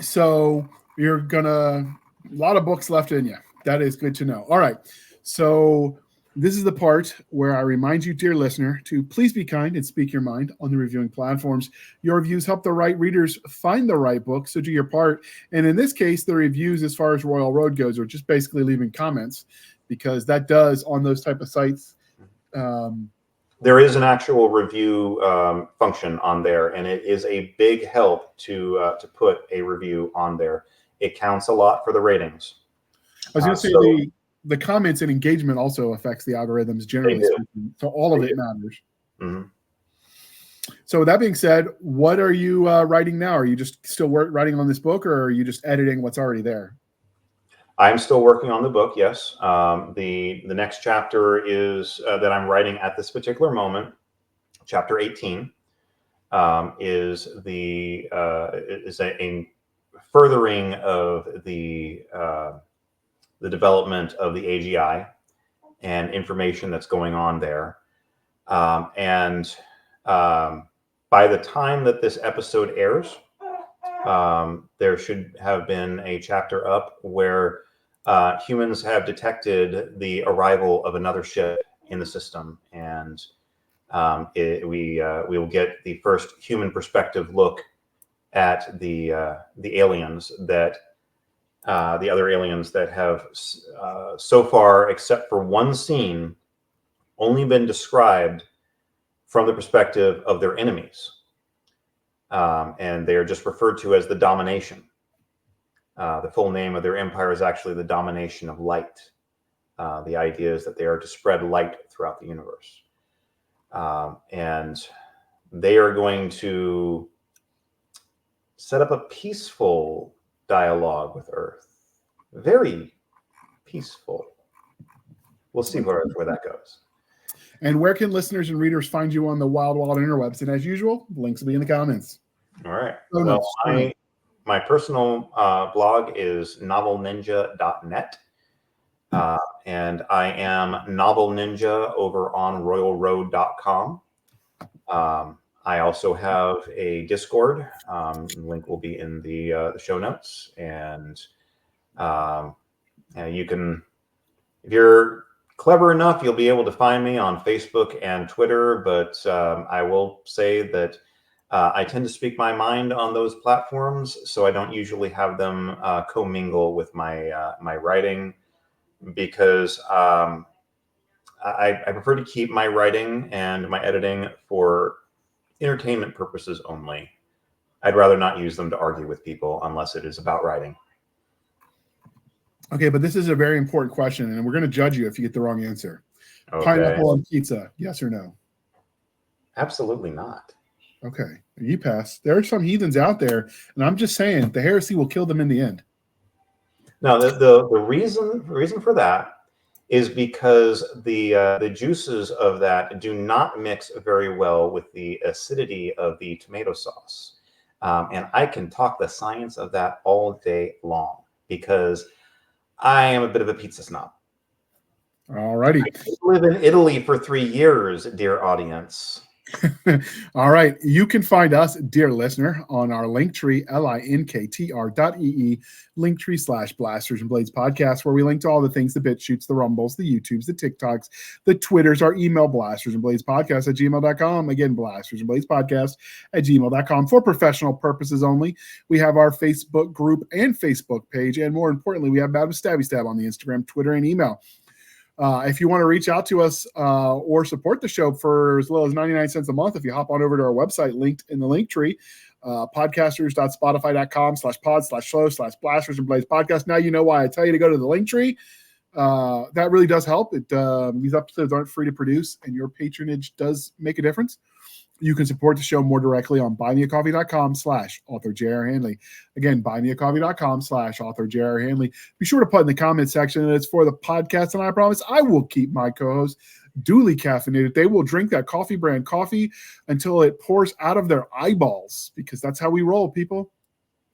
So you're a lot of books left in you. That is good to know. All right. So this is the part where I remind you, dear listener, to please be kind and speak your mind on the reviewing platforms. Your reviews help the right readers find the right book, so do your part. And in this case, the reviews as far as Royal Road goes are just basically leaving comments, because that does, on those type of sites. There is an actual review function on there, and it is a big help to put a review on there. It counts a lot for the ratings. I was going to say the comments and engagement also affects the algorithms generally speaking. So all of it matters. Mm-hmm. So with that being said, what are you writing now? Are you just still writing on this book, or are you just editing what's already there? I'm still working on the book, yes. The next chapter is that I'm writing at this particular moment. Chapter 18 is a furthering of the development of the AGI and information that's going on there. And by the time that this episode airs, there should have been a chapter up where humans have detected the arrival of another ship in the system, and we will get the first human perspective look at the aliens that the other aliens that have so far, except for one scene, only been described from the perspective of their enemies. And they are just referred to as the Domination. The full name of their empire is actually the Domination of Light. The idea is that they are to spread light throughout the universe. And they are going to set up a peaceful dialogue with Earth. Very peaceful. We'll see where that goes. And where can listeners and readers find you on the wild interwebs? And as usual, links will be in the comments. All right. Well, my personal blog is novelninja.net. And I am Novel Ninja over on royalroad.com. I also have a Discord. Link will be in the show notes. And you can, if you're clever enough, you'll be able to find me on Facebook and Twitter. But I will say that I tend to speak my mind on those platforms, so I don't usually have them commingle with my my writing, because I prefer to keep my writing and my editing for entertainment purposes only. I'd rather not use them to argue with people unless it is about writing. Okay, but this is a very important question, and we're going to judge you if you get the wrong answer. Okay. Pineapple on pizza, yes or no? Absolutely not. Okay, you pass. There are some heathens out there, and I'm just saying the heresy will kill them in the end. Now, the reason for that is because the juices of that do not mix very well with the acidity of the tomato sauce. And I can talk the science of that all day long, because I am a bit of a pizza snob. All righty. I lived in Italy for 3 years, dear audience. All right. You can find us, dear listener, on our Linktree, linktr.ee, Linktree/Blasters and Blades podcast, where we link to all the things, the BitChutes, the Rumbles, the YouTubes, the TikToks, the Twitters, our email, Blasters and Blades podcast @gmail.com. Again, Blasters and Blades podcast @gmail.com for professional purposes only. We have our Facebook group and Facebook page. And more importantly, we have Stabby Stab on the Instagram, Twitter, and email. If you want to reach out to us or support the show for as little as 99 cents a month, if you hop on over to our website linked in the link tree, podcasters.spotify.com/pod/show/blasters and blades podcast. Now you know why I tell you to go to the link tree. That really does help. These episodes aren't free to produce, and your patronage does make a difference. You can support the show more directly on buymeacoffee.com/author J.R. Handley. Again, buymeacoffee.com/author J.R. Handley. Be sure to put in the comment section that it's for the podcast, and I promise I will keep my co-hosts duly caffeinated. They will drink that coffee brand coffee until it pours out of their eyeballs, because that's how we roll, people.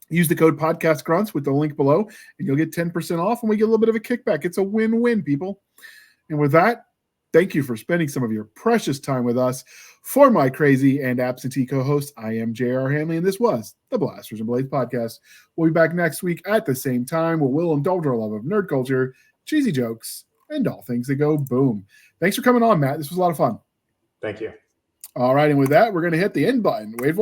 Use the code podcastgrunts with the link below, and you'll get 10% off, and we get a little bit of a kickback. It's a win-win, people. And with that, thank you for spending some of your precious time with us. For my crazy and absentee co-host, I am J.R. Handley, and this was the Blasters and Blades podcast. We'll be back next week at the same time, where we'll indulge our love of nerd culture, cheesy jokes, and all things that go boom. Thanks for coming on, Matt. This was a lot of fun. Thank you. All right, and with that, we're going to hit the end button. Wait for